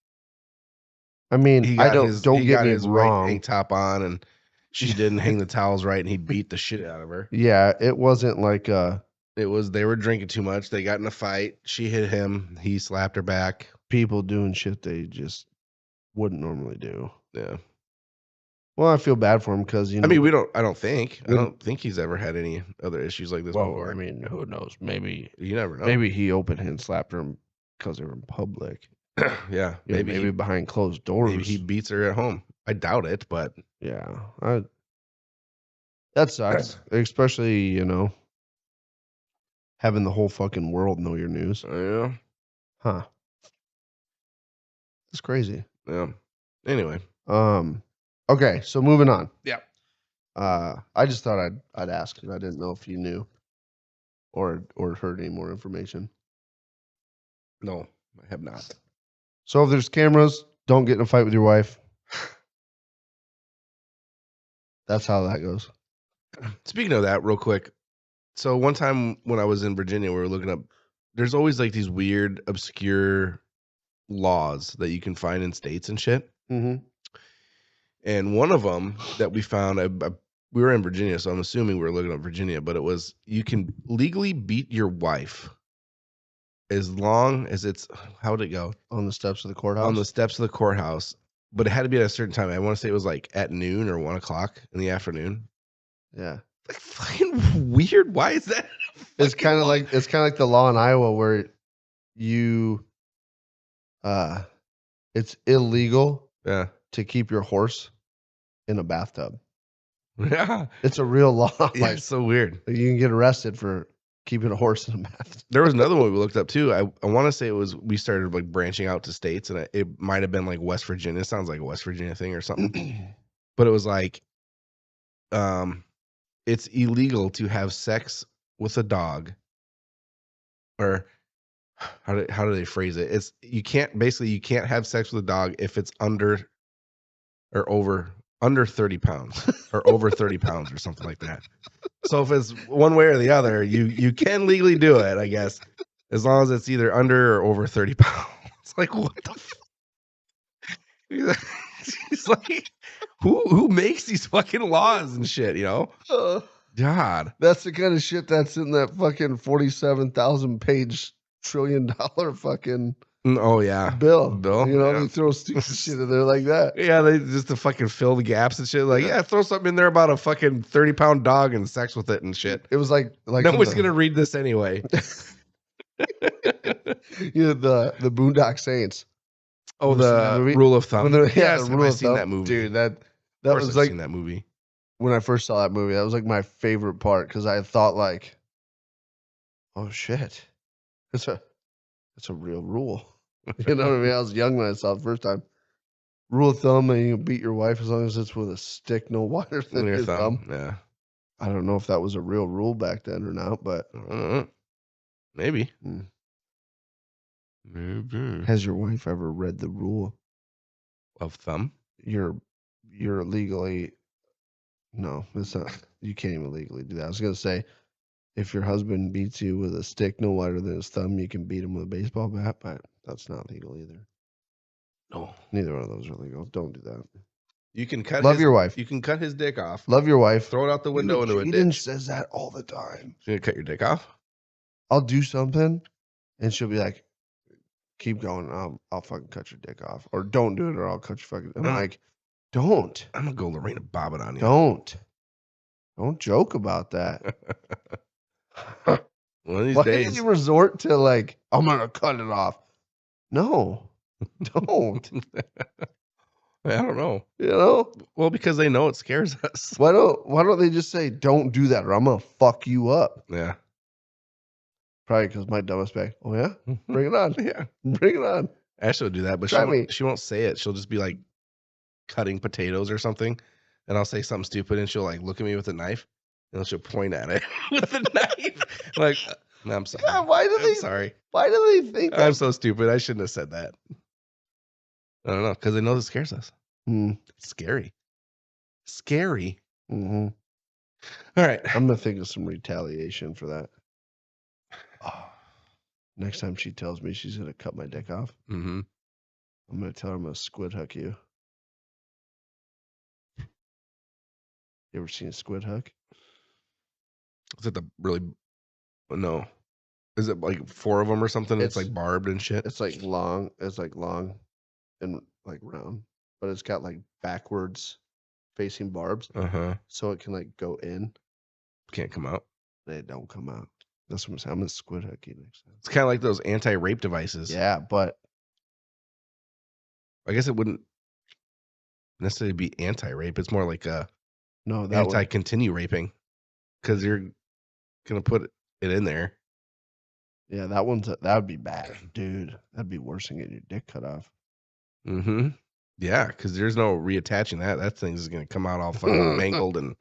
I mean, he I got his don't he get got me his white wrong. tank top on, and she didn't hang the towels right, and he beat the shit out of her. Yeah, it wasn't like It was they were drinking too much. They got in a fight. She hit him. He slapped her back. people doing shit they just wouldn't normally do. Yeah. Well, I feel bad for him because I mean, I don't think We- he's ever had any other issues like this well, before. I mean, who knows? Maybe You never know. maybe he open hand slapped her because they were in public. Yeah. Maybe behind closed doors. Maybe he beats her at home. I doubt it, but Yeah, that sucks. Especially having the whole fucking world know your news. yeah. Huh? It's crazy. Yeah. Anyway. Okay, so moving on. Yeah. I just thought I'd ask because I didn't know if you knew or heard any more information. No, I have not. So if there's cameras, don't get in a fight with your wife. That's how that goes. Speaking of that, real quick. So one time when I was in Virginia, we were looking up. There's always like these weird, obscure laws that you can find in states and shit. Mm-hmm. And one of them that we found, we were in Virginia, so I'm assuming we were looking up Virginia, but it was you can legally beat your wife as long as it's, how'd it go? On the steps of the courthouse. On the steps of the courthouse, but it had to be at a certain time. I want to say it was like at noon or 1 o'clock in the afternoon. Yeah. Like fucking weird. Why is that? It's kind of like the law in Iowa where you it's illegal Yeah. to keep your horse in a bathtub. Yeah. It's a real law. Yeah, Like it's so weird. you can get arrested for keeping a horse in a bathtub. There was another one we looked up too. I want to say it was we started like branching out to states, and it might have been like West Virginia. It sounds like a West Virginia thing or something. But it was like, it's illegal to have sex with a dog, or how do they phrase it? It's you can't have sex with a dog if it's under or under 30 pounds or over 30 pounds or something like that. So if it's one way or the other, you can legally do it, I guess, as long as it's either under or over 30 pounds. Like, what the He's like, who makes these fucking laws and shit, you know? God. That's the kind of shit that's in that fucking 47,000 page $1 trillion fucking Oh yeah. bill. You know, yeah. they throw stupid shit in there like that. Yeah, they just to fucking fill the gaps and shit. Like, yeah, throw something in there about a fucking 30-pound dog and sex with it and shit. It was like Nobody's gonna read this anyway. You know, the Boondock Saints. Oh, Ever seen that the movie? rule of thumb. When Yes, the rule I've of seen thumb. that movie. Dude, that Of course was I've like seen that movie. when I first saw that movie, that was like my favorite part because I thought like, oh shit, it's a real rule. You know what I mean? I was young when I saw it the first time. Rule of thumb: you can beat your wife as long as it's with a stick no wider than your thumb. Yeah. I don't know if that was a real rule back then or not, but Maybe. Hmm. Maybe. Has your wife ever read the rule Of thumb? You're legally no, it's not. You can't even legally do that. I was gonna say, if your husband beats you with a stick no wider than his thumb, you can beat him with a baseball bat, but that's not legal either. No. Neither one of those are legal. Don't do that. You can cut Love your wife. You can cut his dick off. Love your wife. Throw it out the window into a Jaden ditch. says that all the time. You gonna cut your dick off? I'll do something, and she'll be like, "Keep going. I'll fucking cut your dick off, or don't do it, or I'll cut your fucking." I'm like, "Don't. I'm gonna go Lorena Bobbitt on you. Don't joke about that." One of these Why days. did you resort to like, I'm gonna cut it off? No, don't. I don't know. You know? Well, because they know it scares us. Why don't they just say, don't do that, or I'm gonna fuck you up? Yeah. Probably because my dumbest bag. Oh yeah? Bring it on. Yeah. Bring it on. Ashley would do that, but Try me. she won't say it. She'll just be like cutting potatoes or something, and I'll say something stupid, and she'll like look at me with a knife, and she'll point at it with the knife. Like, no, I'm sorry. God, I'm sorry. Why do they think I'm so stupid. I shouldn't have said that. I don't know, because they know it scares us. It's scary. Scary. Mm-hmm. All right. I'm gonna think of some retaliation for that. Next time she tells me she's gonna cut my dick off, Mm-hmm. I'm gonna tell her I'm gonna squid hook you. You ever seen a squid hook? Is it the really? No. Is it like 4 of them or something? It's like barbed and shit. It's like long. It's like long and like round, but it's got like backwards facing barbs, so it can like go in. Can't come out. They don't come out. That's what I'm saying. I'm gonna squid hook you next time. It's kind of like those anti-rape devices. Yeah, but I guess it wouldn't necessarily be anti-rape. It's more like a no, that anti-continue raping, because you're gonna put it in there. Yeah, that would be bad, dude. That'd be worse than getting your dick cut off. Mm-hmm. Yeah, because there's no reattaching that. That thing's gonna come out all fucking mangled and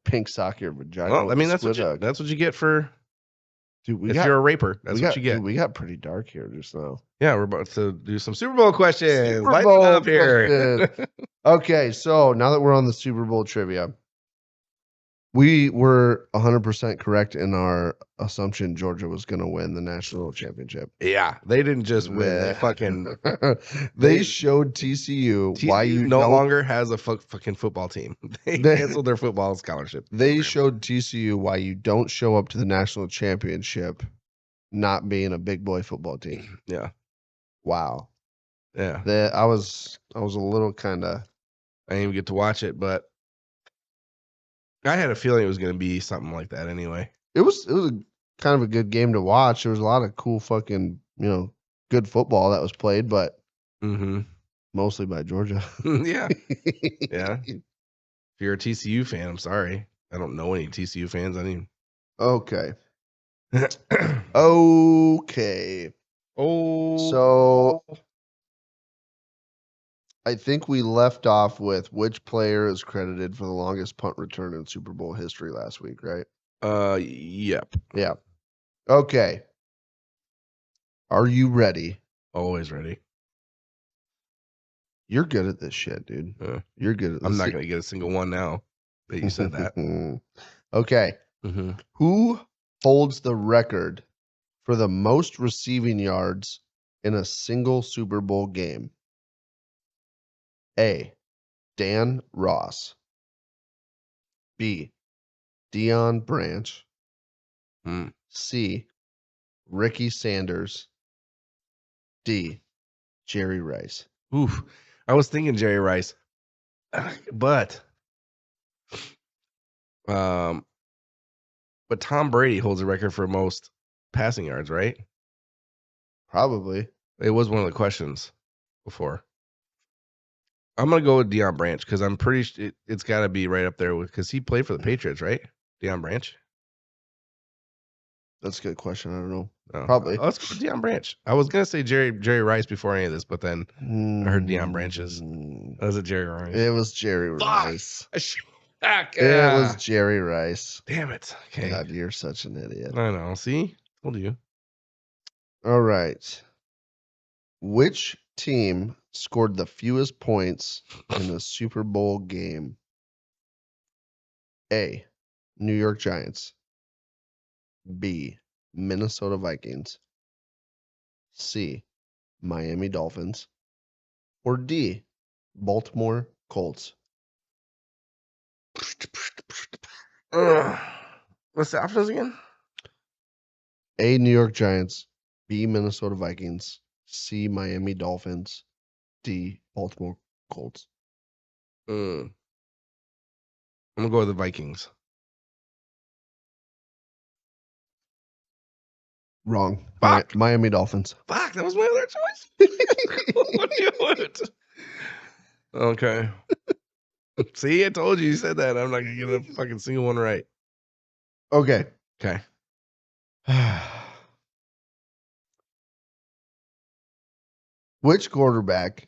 pink sock your vagina. Well, I mean that's what you get for. Dude, if you're a raper, that's what you get. Dude, we got pretty dark here just now. Yeah, we're about to do some Super Bowl questions. Super Lighten Bowl up here. Okay, so now that we're on the Super Bowl trivia, we were 100% correct in our assumption Georgia was going to win the national championship. Yeah, they didn't just win. They fucking they showed TCU why you no longer has a fucking football team. They canceled their football scholarship. They showed TCU why you don't show up to the national championship not being a big boy football team. Yeah. Wow. Yeah. I was a little kind of. I didn't even get to watch it, but I had a feeling it was going to be something like that anyway. It was a kind of a good game to watch. There was a lot of cool fucking, good football that was played, but mostly by Georgia. Yeah. Yeah. If you're a TCU fan, I'm sorry. I don't know any TCU fans. Okay. Okay. Oh. So I think we left off with which player is credited for the longest punt return in Super Bowl history last week, right? Yep. Yeah. Okay. Are you ready? Always ready. You're good at this shit, dude. You're good at this. I'm not going to get a single one now that you said that. Okay. Mm-hmm. Who holds the record for the most receiving yards in a single Super Bowl game? A. Dan Ross. B. Deion Branch. Mm. C. Ricky Sanders. D. Jerry Rice. Oof. I was thinking Jerry Rice. But Tom Brady holds the record for most passing yards, right? Probably. It was one of the questions before. I'm going to go with Deion Branch because I'm pretty sure it's got to be right up there because he played for the Patriots, right? Deion Branch? That's a good question. I don't know. No. Probably. Let's go with Deion Branch. I was going to say Jerry Rice before any of this, but then I heard Deion Branches. Was it Jerry Rice? It was Jerry Rice. Fuck. It was Jerry Rice. Damn it. Okay. God, you're such an idiot. I know. See? Told you. All right. Which team scored the fewest points in a Super Bowl game? A. New York Giants. B. Minnesota Vikings. C. Miami Dolphins. Or D. Baltimore Colts. What's the options again? A. New York Giants. B. Minnesota Vikings. C. Miami Dolphins. D. Baltimore Colts. I'm going to go with the Vikings. Wrong. Fuck. Miami Dolphins. Fuck, that was my other choice. What do you want? Okay. See, I told you said that. I'm not going to get a fucking single one right. Okay. Okay. Which quarterback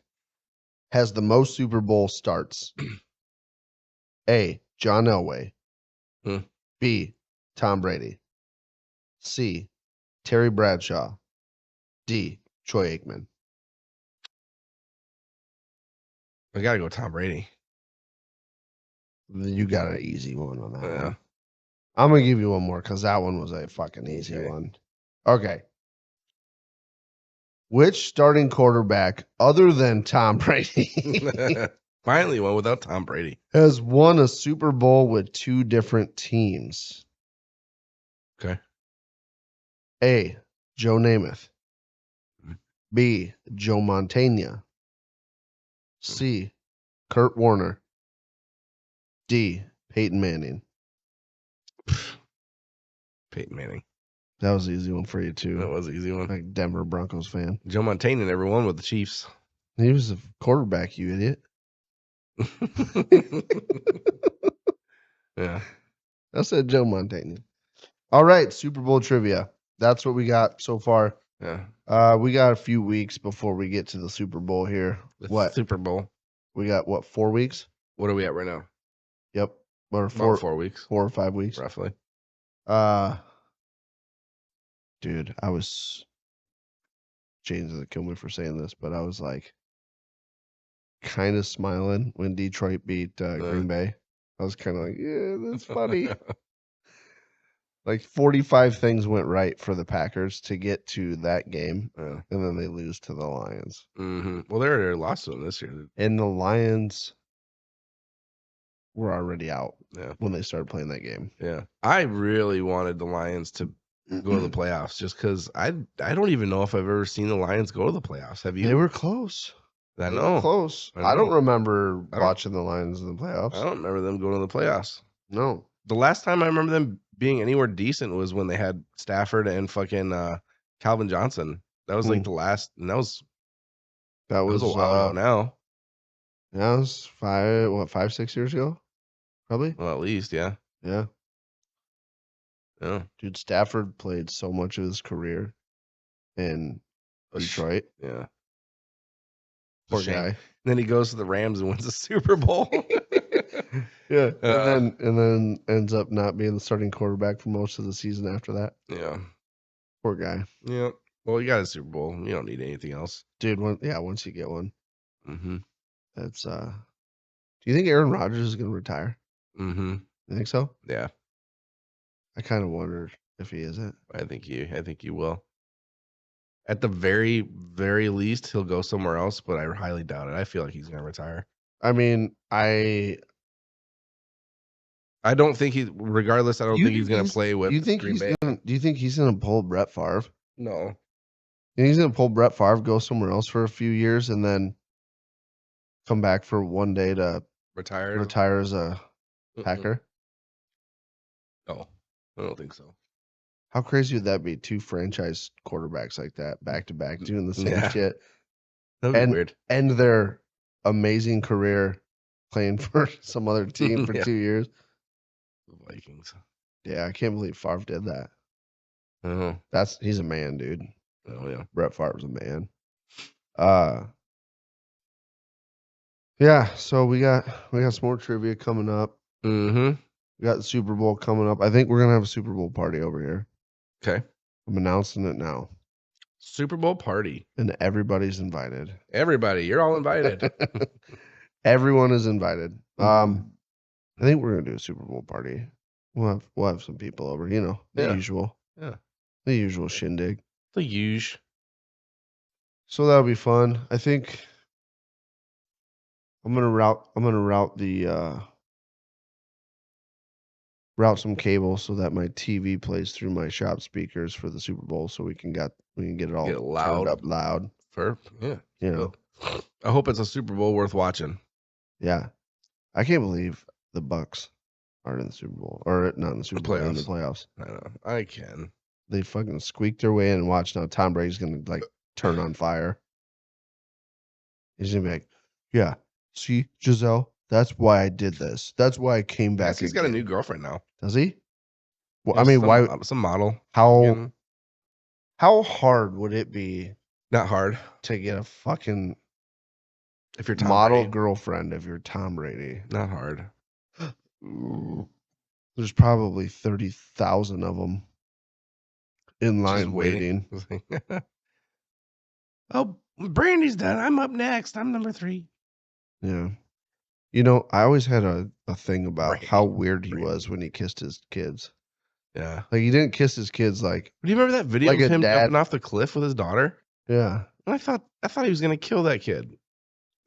has the most Super Bowl starts? A. John Elway. Hmm. B. Tom Brady. C. Terry Bradshaw. D. Troy Aikman. I got to go Tom Brady. You got an easy one on that Yeah. one. I'm going to give you one more because that one was a fucking easy Okay. one. Okay. Which starting quarterback, other than Tom Brady, Finally one without Tom Brady. has won a Super Bowl with two different teams? Okay. A. Joe Namath. B. Joe Montana. C. Kurt Warner. D. Peyton Manning. Peyton Manning. That was an easy one for you That too. was an easy one. Like Denver Broncos fan. Joe Montana never won with the Chiefs. He was a quarterback, you idiot. Yeah. I said Joe Montana. All right, Super Bowl trivia. That's what we got so far. Yeah. We got a few weeks before we get to the Super Bowl here. The What? Super Bowl. We got what, 4 weeks? What are we at right now? Yep. Or About 4 weeks, 4 or 5 weeks. roughly. Dude, I was James doesn't kill me for saying this, but I was like kind of smiling when Detroit beat Green Bay. I was kind of like, yeah, that's funny. Like 45 things went right for the Packers to get to that game, Yeah. and then they lose to the Lions. Mm-hmm. Well, they already lost to them this year. And the Lions were already out Yeah. when they started playing that game. Yeah. I really wanted the Lions to go to the playoffs just because I don't even know if I've ever seen the Lions go to the playoffs. Have you? They were close. I They were know. close. I I don't know. remember I don't- watching the Lions in the playoffs. I don't remember them going to the playoffs. No. The last time I remember them being anywhere decent was when they had Stafford and fucking Calvin Johnson. That was like the last, and that was That was a while ago now. That was 5, 6 years ago? Probably. Well, at least, yeah. Yeah. Yeah. Dude, Stafford played so much of his career in Detroit. Yeah. Poor Shame. guy. And then he goes to the Rams and wins the Super Bowl. Yeah. And then ends up not being the starting quarterback for most of the season after that. Yeah. Poor guy. Yeah. Well, you got a Super Bowl. You don't need anything else. Dude, once you get one. Mm-hmm. That's do you think Aaron Rodgers is gonna retire? Mm-hmm. You think so? Yeah, I kind of wondered if he isn't. I think you will. At the very, very least, he'll go somewhere else, but I highly doubt it. I feel like he's gonna retire. I mean, I don't think regardless, I don't think he's gonna play with do you think Green he's Bay. gonna pull Brett Favre? No. And he's gonna pull Brett Favre, go somewhere else for a few years, and then come back for one day to retire as a Packer? No, I don't think so. How crazy would that be? 2 franchise quarterbacks like that, back to back, doing the same Yeah. shit. That'd be weird. End their amazing career playing for some other team for Yeah. 2 years. The Vikings. Yeah, I can't believe Favre did that. Oh, He's a man, dude. oh yeah. Brett Favre's a man. Yeah, so we got some more trivia coming up. Mm-hmm. We got the Super Bowl coming up. I think we're gonna have a Super Bowl party over here. Okay. I'm announcing it now. Super Bowl party. And everybody's invited. Everybody, you're all invited. Everyone is invited. Mhm. I think we're gonna do a Super Bowl party. We'll have some people over, the Yeah. usual. Yeah. The usual shindig. The huge. So that'll be fun. I think I'm gonna route the route some cable so that my TV plays through my shop speakers for the Super Bowl, so we can get it all Get it loud. turned up loud. Yeah. I I hope it's a Super Bowl worth watching. Yeah. I can't believe the Bucks are in the Super Bowl, or not in the Super Bowl, in the playoffs. I know. I can. They fucking squeaked their way in, and watch now. Tom Brady's gonna turn on fire. He's gonna be like, "Yeah, see, Giselle, that's why I did this. That's why I came back." Yes, he's got a new girlfriend now. Does he? Well, Yeah, I mean, why? Some model. How hard would it be Not hard. to get a fucking If you're Tom model Brady. girlfriend if you're Tom Brady? Not hard. There's probably 30,000 of them in line waiting. Oh, Brandy's done. I'm up next. I'm number 3. Yeah. I always had a thing about Brady. how weird he Brady. was when he kissed his kids. Yeah. Like, he didn't kiss his kids like, Do you remember that video Like of a him dad- jumping off the cliff with his daughter? yeah. And I thought he was gonna kill that kid.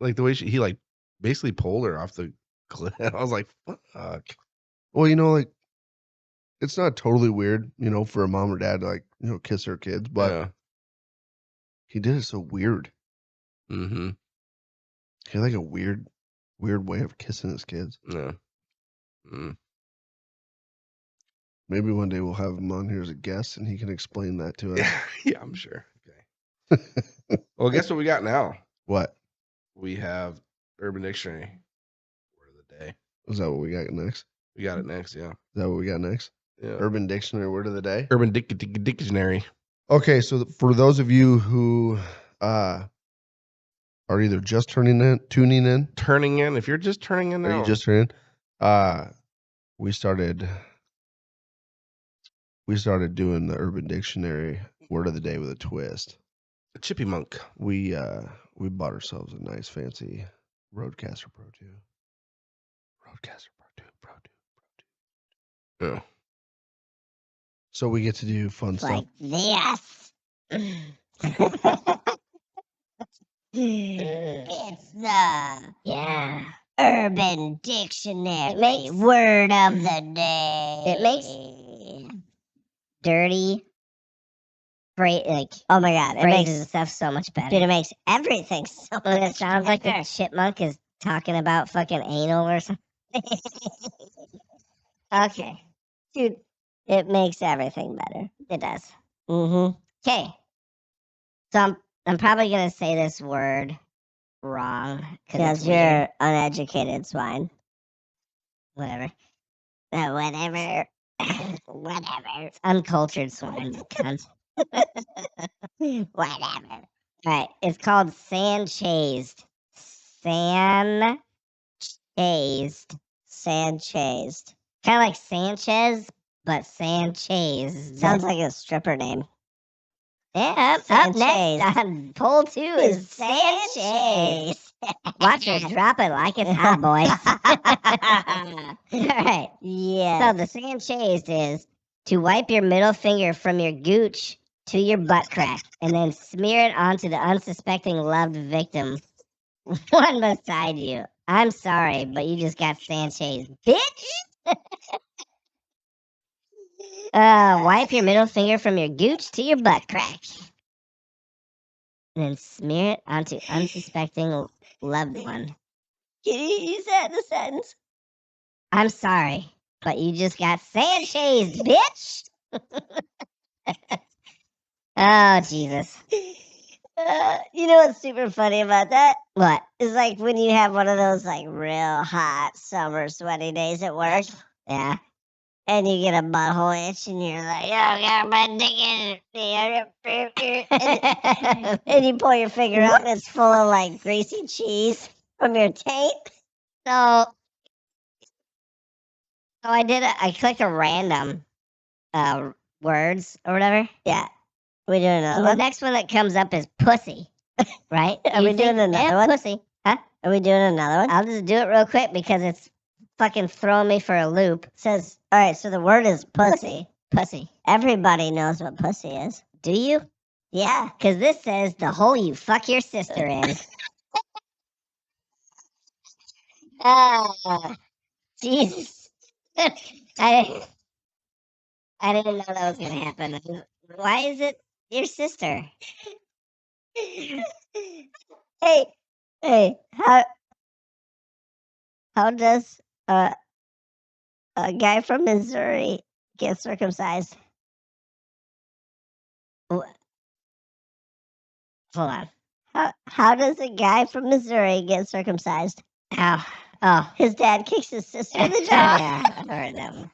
Like the way he basically pulled her off the cliff. I was like, fuck. Well, it's not totally weird, for a mom or dad to kiss their kids, but yeah. he did it so weird. Mm-hmm. He had a weird way of kissing his kids. Yeah. Mm. Maybe one day we'll have him on here as a guest and he can explain that to us. Yeah, I'm sure. Okay. Well, guess what we got now? What? We have Urban Dictionary word of the day. Is that what we got next? We got it next, yeah. Is that what we got next? Yeah. Urban Dictionary word of the day? Urban Dictionary. Okay, so for those of you who are either just tuning in, Turning in. If you're just turning in or now. you just turned in, we started doing the Urban Dictionary word of the day with a twist. a Chippy Monk. We bought ourselves a nice fancy Rodecaster Pro 2. Rodecaster Pro 2. Yeah. So we get to do fun stuff. Like this. It's the Urban Dictionary word of the day. It makes dirty, oh my god, it makes stuff so much better. Dude, it makes everything so much. It sounds like a chipmunk is talking about fucking anal or something. Okay, dude, it makes everything better. It does. Okay, so I'm probably gonna say this word wrong because you're uneducated swine. Whatever. Whatever. Whatever. Uncultured swine. Cunt. Whatever. All right. It's called Sanchazed. Sanchazed. Kind of like Sanchez, but Sanchazed. Sounds like a stripper name. Yeah, up next on poll 2 is Sanchez. Watch her drop it like it's hot, boys. All right. Yeah. So the saying chased is to wipe your middle finger from your gooch to your butt crack and then smear it onto the unsuspecting loved victim. One beside you. I'm sorry, but you just got Sanchez, bitch. Wipe your middle finger from your gooch to your butt crack. And then smear it onto unsuspecting loved one. Can you use that in a sentence? I'm sorry, but you just got Sanchez, bitch. Oh, Jesus. You know what's super funny about that? What? It's like when you have one of those like real hot summer sweaty days at work. Yeah. And you get a butthole itch, and you're like, "Oh, I got my dick in it." And you pull your finger out, and it's full of like greasy cheese from your taint. So I clicked a random words or whatever. Yeah. We doing another And the one? next one that comes up is pussy. Right? Are we doing another one? Pussy. Huh? Are we doing another one? I'll just do it real quick because it's fucking throwing me for a loop. Says, all right, so the word is pussy. Pussy. Everybody knows what pussy is. Do you? Yeah. Because this says the hole you fuck your sister in. Jesus. I didn't know that was going to happen. Why is it your sister? Hey, how does a guy from Missouri get circumcised? Hold on. How does a guy from Missouri get circumcised? Ow. Oh. His dad kicks his sister in the jaw. Yeah, I've heard that one.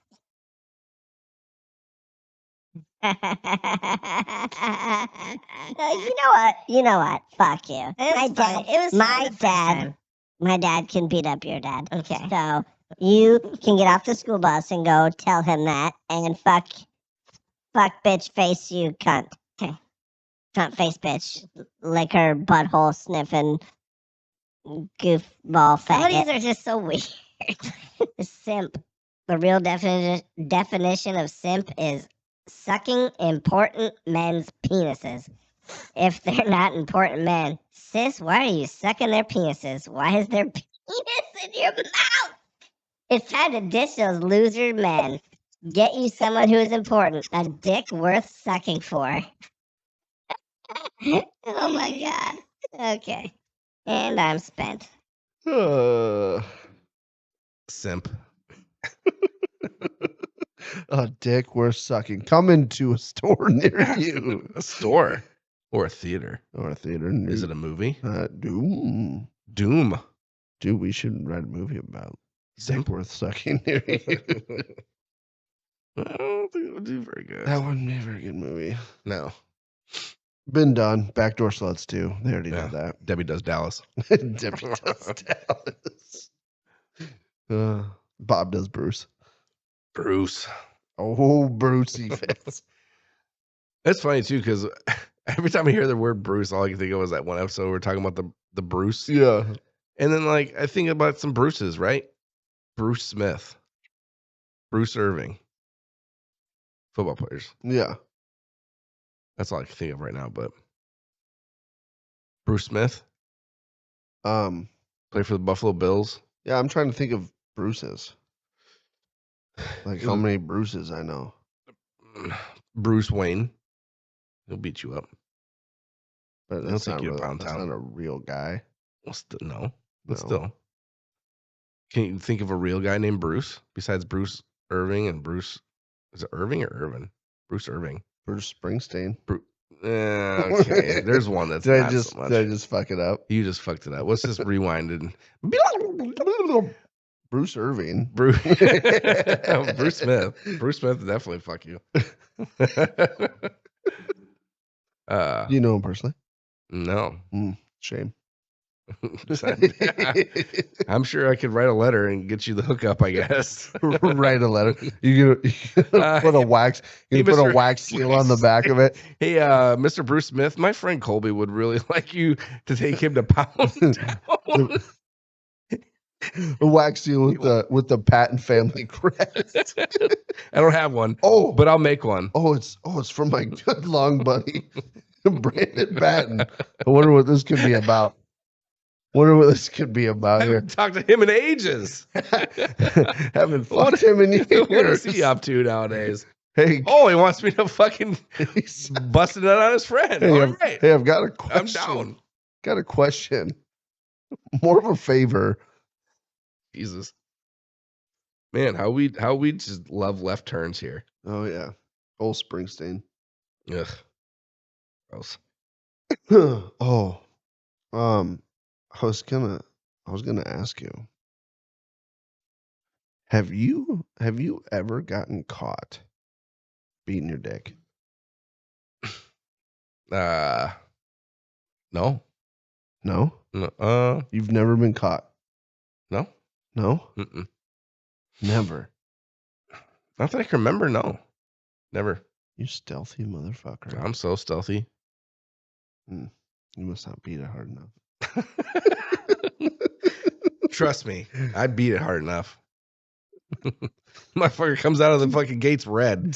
You know what? Fuck you. It was My fun the first dad. time. My dad can beat up your dad. Okay. So you can get off the school bus and go tell him that, and fuck bitch face you cunt. Okay. Cunt face bitch. Liquor butthole sniffing goofball Some of these faggot. are just so weird. Simp. The real definition of simp is sucking important men's penises. If they're not important men, sis, why are you sucking their penises? Why is their penis in your mouth? It's time to ditch those loser men. Get you someone who is important, a dick worth sucking for. Oh my god. Okay. And I'm spent. Simp. A dick worth sucking. Come into a store near you. A store or a theater. Or a theater. Is it a movie? Doom. Doom. Dude, we should write a movie about Simp. dick worth sucking near you. I don't think it would do very good. That wouldn't be a very good movie. No. Been done. Backdoor Sluts too. They already Yeah. did that. Debbie Does Dallas. Debbie does Dallas. Bob does Bruce. Bruce. Oh, Brucey face. That's funny too, because every time I hear the word Bruce, all I can think of was that one episode we're talking about the Bruce. Yeah. And then like I think about some Bruces, right? Bruce Smith. Bruce Irving. Football players. Yeah. That's all I can think of right now, but Bruce Smith played for the Buffalo Bills. Yeah, I'm trying to think of Bruces. Like how many Bruces I know. Bruce Wayne. He'll beat you up. But He'll that's take not, you to really, Pound that's Town. not a real guy. Well, no. But No. still. Can you think of a real guy named Bruce besides Bruce Irving and Bruce? Is it Irving or Irvin? Bruce Irving. Bruce Springsteen. Okay, there's one that's Did not I just so much. did I just fuck it up? You just fucked it up. Let's just rewind it. Bruce Irving. Bruce Smith. Bruce Smith would definitely fuck you. Do you know him personally? No. Shame. I'm sure I could write a letter and get you the hookup, I guess. Write a letter. You gonna put a wax. You hey, put a Mr. wax seal on the back of it. Hey, Mr. Bruce Smith, my friend Colby would really like you to take him to Pound Town. A wax seal with the Patton family crest. I don't have one. Oh, But I'll make one. it's from my good long buddy Brandon Patton. I wonder what this could be about. I Here. haven't talked to him in ages. Haven't fucked him in years. What is he up to nowadays? Hey, Oh, he wants me to fucking he's- bust it out on his friend. hey, All I've, right. hey, I've got a I'm question. down. Got a question. More of a favor. Jesus. Man, how we just love left turns here. Oh yeah, old Springsteen. Ugh. Gross. Oh, I was gonna ask you. Have you ever gotten caught beating your dick? No. No, No. you've never been caught. No. No, Mm-mm. never. Not that I can remember. No. Never. You stealthy motherfucker. I'm so stealthy. You must not beat it hard enough. Trust me, I beat it hard enough. Motherfucker comes out of the fucking gates red.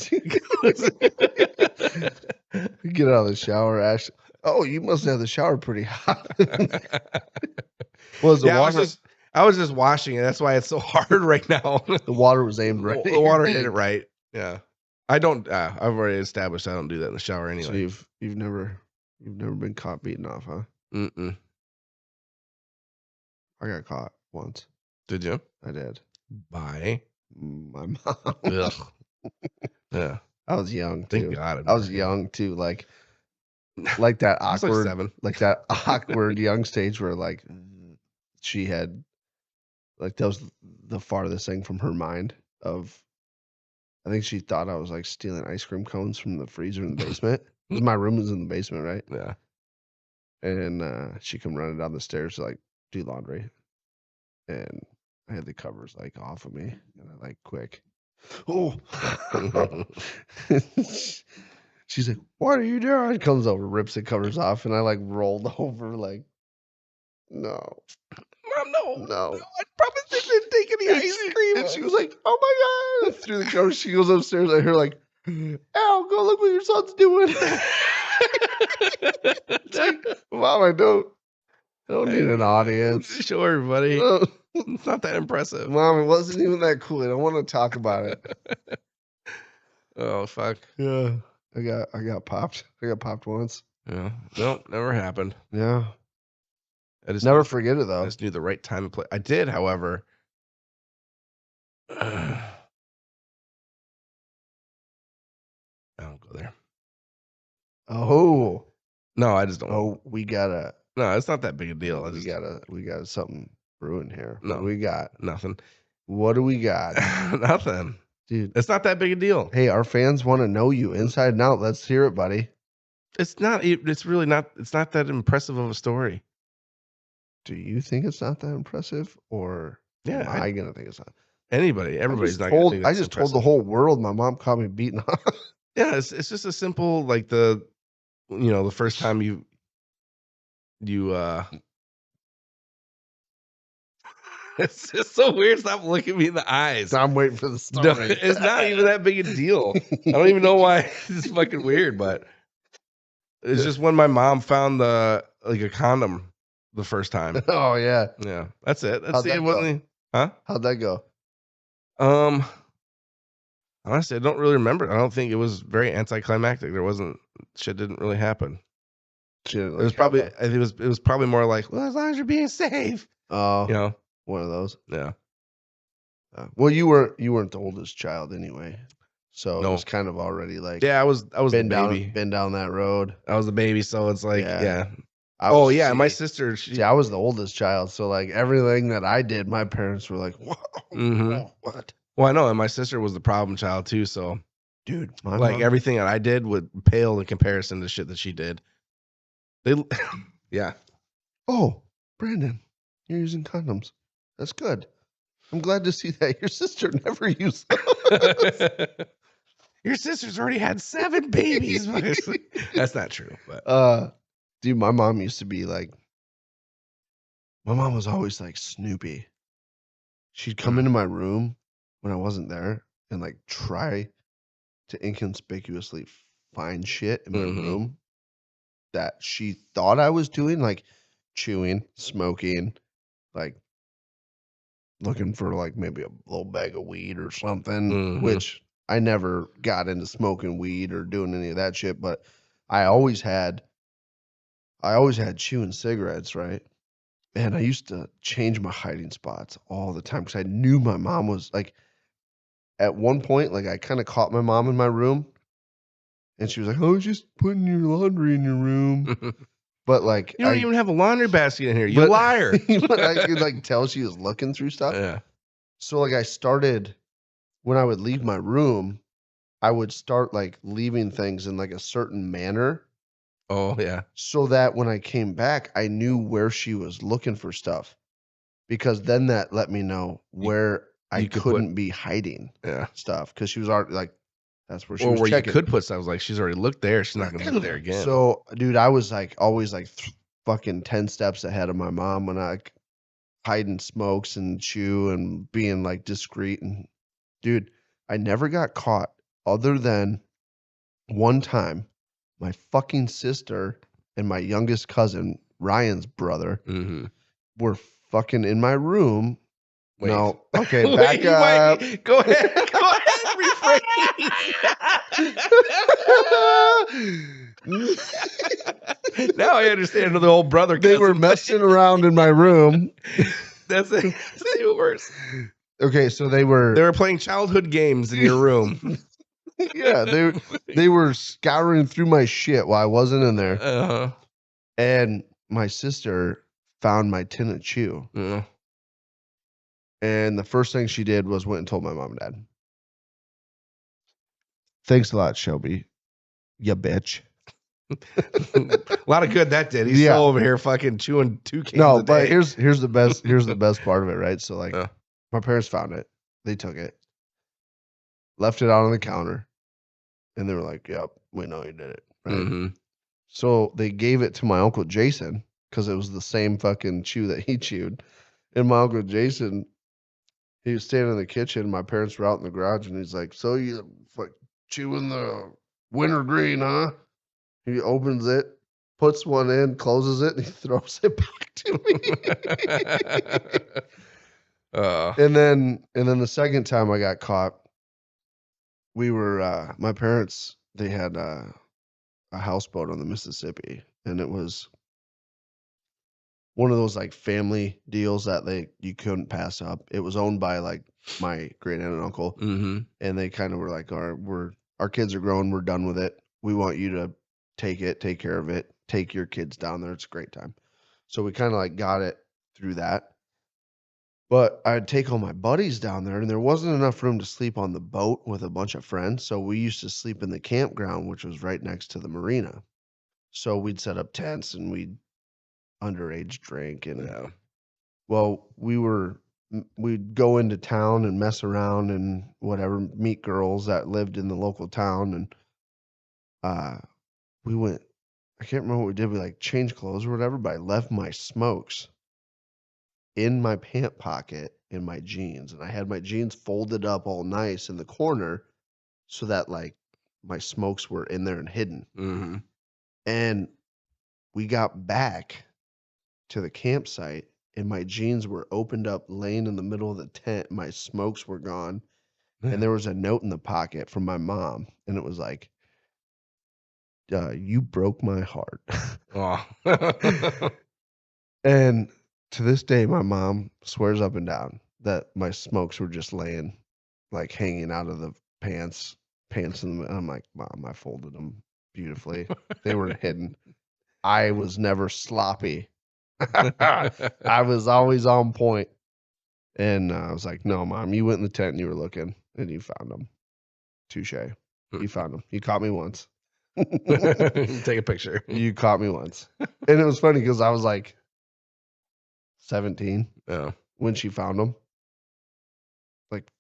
Get out of the shower, Ash. Oh, you must have the shower pretty hot. Was the Yeah, water? I was just washing it. That's why it's so hard right now. The water was aimed right. The water hit it right. Yeah. I don't. I've already established I don't do that in the shower anyway. So you've never been caught beating off, huh? Mm-mm. I got caught once. Did you? I did. Bye. My mom. Ugh. Yeah. I was young Thank too. God. I was young too, like that I was like awkward, 7. like that awkward young stage where like she had, like that was the farthest thing from her mind of. I think she thought I was like stealing ice cream cones from the freezer in the basement. 'Cause my room was in the basement, right? Yeah. And she come running down the stairs to like do laundry, and I had the covers like off of me, and I like quick. Oh, she's like, "What are you doing?" Comes over, rips the covers off, and I like rolled over like, no, Mom, no. no. I promised I didn't take any ice cream. And she was like, "Oh my god!" Through the covers, she goes upstairs. I hear like, "Al, go look what your son's doing." It's like, Mom, I don't need an audience. Sure, everybody. Oh, It's not that impressive. Mom, it wasn't even that cool. I don't want to talk about it. Oh, fuck. Yeah, I got popped. I got popped once. Yeah. Nope, never happened. Yeah, I just never forget it I though. just knew the right time and place. I did, however. I don't go there. Oh, No, I just don't. oh, we got No, it's not that big a deal. I just we got something brewing here. No. What do we got? nothing. What do we got, Nothing. dude? It's not that big a deal. Hey, our fans want to know you inside and out. Let's hear it, buddy. It's not. It's really not. It's not that impressive of a story. Do you think it's not that impressive, or Yeah, am I gonna think it's not? Anybody, everybody's not. told, Gonna think I that's just told the impressive. whole world my mom caught me beating off. Yeah, it's just a simple like the first time you it's just so weird. Stop looking at me in the eyes. I'm waiting for the No, story. it's not even that big a deal. I don't even know why. It's fucking weird, but it's just when my mom found a condom the first time. Oh yeah, Yeah, that's it. That's How'd the that it wasn't. Huh? how'd that go? Honestly, I don't really remember. I don't think it was very anticlimactic. There wasn't shit didn't really happen. She didn't, It was like, probably have I think it was probably more like, well, as long as you're being safe, a- you know. one of those. Yeah. Well, you weren't the oldest child anyway, so it No. was kind of already like Yeah, I was the been baby. down that road. I was the baby, so it's like, Yeah. yeah. I Oh was- yeah, my see, sister. She, see, I was the oldest child, so like everything that I did, my parents were like, "Whoa, Mhm. what, well, I know, and my sister was the problem child too. So dude?" My like mom- everything that I did would pale in comparison to shit that she did. They, yeah. Oh, Brandon, you're using condoms. That's good. I'm glad to see that your sister never used them. Your sister's already had 7 babies. That's not true. But Dude, my mom used to be like, my mom was always like Snoopy. She'd come into my room when I wasn't there and like try to inconspicuously find shit in my room that she thought I was doing, like chewing, smoking, like looking for like maybe a little bag of weed or something, which I never got into smoking weed or doing any of that shit, but I always had chewing cigarettes, right? And I used to change my hiding spots all the time because I knew my mom was like, at one point, like I kind of caught my mom in my room and she was like, "Oh, I was just putting your laundry in your room." But like, you don't even have a laundry basket in here. You liar. But I could like tell she was looking through stuff. Yeah. So like I started, when I would leave my room, I would start like leaving things in like a certain manner. Oh, yeah. So that when I came back, I knew where she was looking for stuff. Because then that let me know where I couldn't be hiding stuff. Because she was already like, that's where she was where checking. you could put stuff. I was like, she's already looked there. She's not going to look there again. So, dude, I was like always like fucking 10 steps ahead of my mom when I hiding smokes and chew and being like discreet. And dude, I never got caught other than one time my fucking sister and my youngest cousin, Ryan's brother, were fucking in my room. Wait. No. Okay, back up. Go ahead. Go ahead. Rephrase. Now I understand the old brother. They were messing around in my room. That's it. That's even worse. Okay, so they were playing childhood games in your room. Yeah, they were scouring through my shit while I wasn't in there. And my sister found my tin of chew. And the first thing she did was went and told my mom and dad. Thanks a lot, Shelby. You bitch. A lot of good that did. He's still over here fucking chewing 2 cans a day. But here's the best part of it, right? So like my parents found it. They took it. Left it out on the counter. And they were like, "Yep, we know you did it." Right? So they gave it to my Uncle Jason because it was the same fucking chew that he chewed. And my Uncle Jason, he was standing in the kitchen. My parents were out in the garage, and he's like, "So you like chewing the wintergreen, huh?" He opens it, puts one in, closes it, and he throws it back to me. And then the second time I got caught, we were my parents, they had a houseboat on the Mississippi, and it was one of those like family deals that you couldn't pass up. It was owned by like my great aunt and uncle, and they kind of were like, our kids are grown, we're done with it. We want you to take it, take care of it, take your kids down there. It's a great time. So we kind of like got it through that. But I'd take all my buddies down there, and there wasn't enough room to sleep on the boat with a bunch of friends. So we used to sleep in the campground, which was right next to the marina. So we'd set up tents and we'd underage drink. And well, we'd go into town and mess around and whatever, meet girls that lived in the local town. And we went, I can't remember what we did. We like changed clothes or whatever, but I left my smokes in my pant pocket in my jeans, and I had my jeans folded up all nice in the corner so that like my smokes were in there and hidden. And we got back to the campsite, and my jeans were opened up, laying in the middle of the tent. My smokes were gone, and there was a note in the pocket from my mom, and it was like, "You broke my heart." And to this day, my mom swears up and down that my smokes were just laying, like hanging out of the pants in the, and I'm like, "Mom, I folded them beautifully. They were hidden. I was never sloppy. I was always on point." And I was like, "No, Mom, you went in the tent and you were looking and you found them. Touche. You found them. You caught me once." Take a picture. You caught me once. And it was funny because I was like, 17 Yeah. when she found them. Like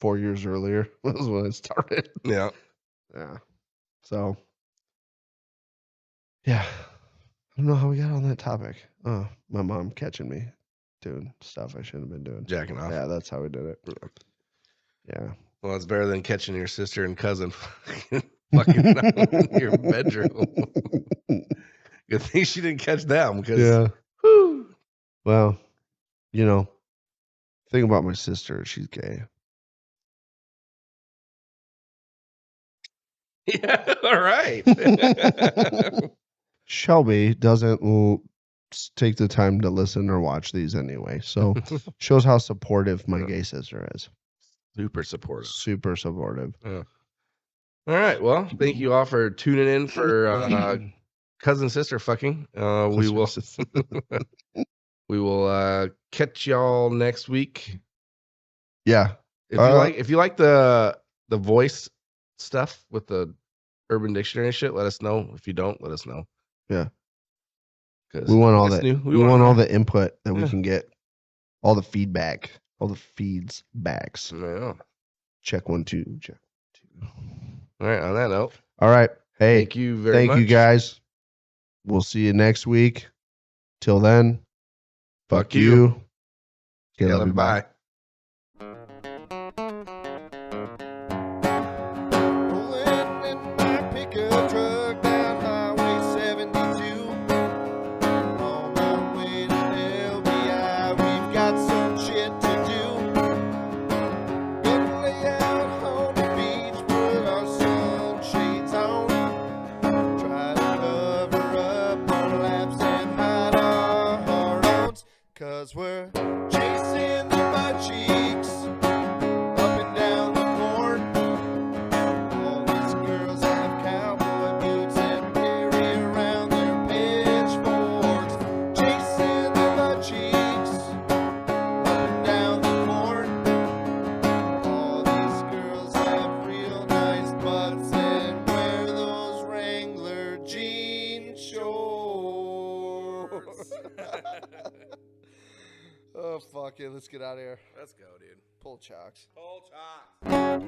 4 years earlier was when it started. Yeah. Yeah. So, yeah. I don't know how we got on that topic. Oh, my mom catching me doing stuff I shouldn't have been doing. Jacking off. Yeah, that's how we did it. Yeah. Yeah. Well, it's better than catching your sister and cousin fucking around in your bedroom. Good thing she didn't catch them because Yeah. Well, you know, thing about my sister, she's gay. yeah, all right. Shelby doesn't take the time to listen or watch these anyway. So shows how supportive my gay sister is. Super supportive. Super supportive. Yeah. All right. Well, thank you all for tuning in for cousin sister fucking. We will catch y'all next week. Yeah. If you like the voice stuff with the Urban Dictionary shit, let us know. If you don't, let us know. Yeah. Because We want all that. We want all the input that we Yeah. can get. All the feedback. All the feeds backs. Yeah. Check 1, 2. Check 2. All right. On that note, All right. Hey. thank you very much. Thank you guys. We'll see you next week. Till then, fuck you. Okay, Yeah, love you. Bye. bye. Rolling in my pickup truck down Highway 72. On our way to LBI, we've got some shit to do. Gonna lay out on the beach, put our sunshades on. Try to cover up our laps and hide our hormones. 'Cause we're chasing the butt cheeks up and down the corn. All these girls have cowboy boots and carry around their pitchforks. Chasing the butt cheeks up and down the corn. All these girls have real nice butts and wear those Wrangler jean shorts. Oh, fuck it. Let's get out of here. Let's go, dude. Pull chocks. Whole time.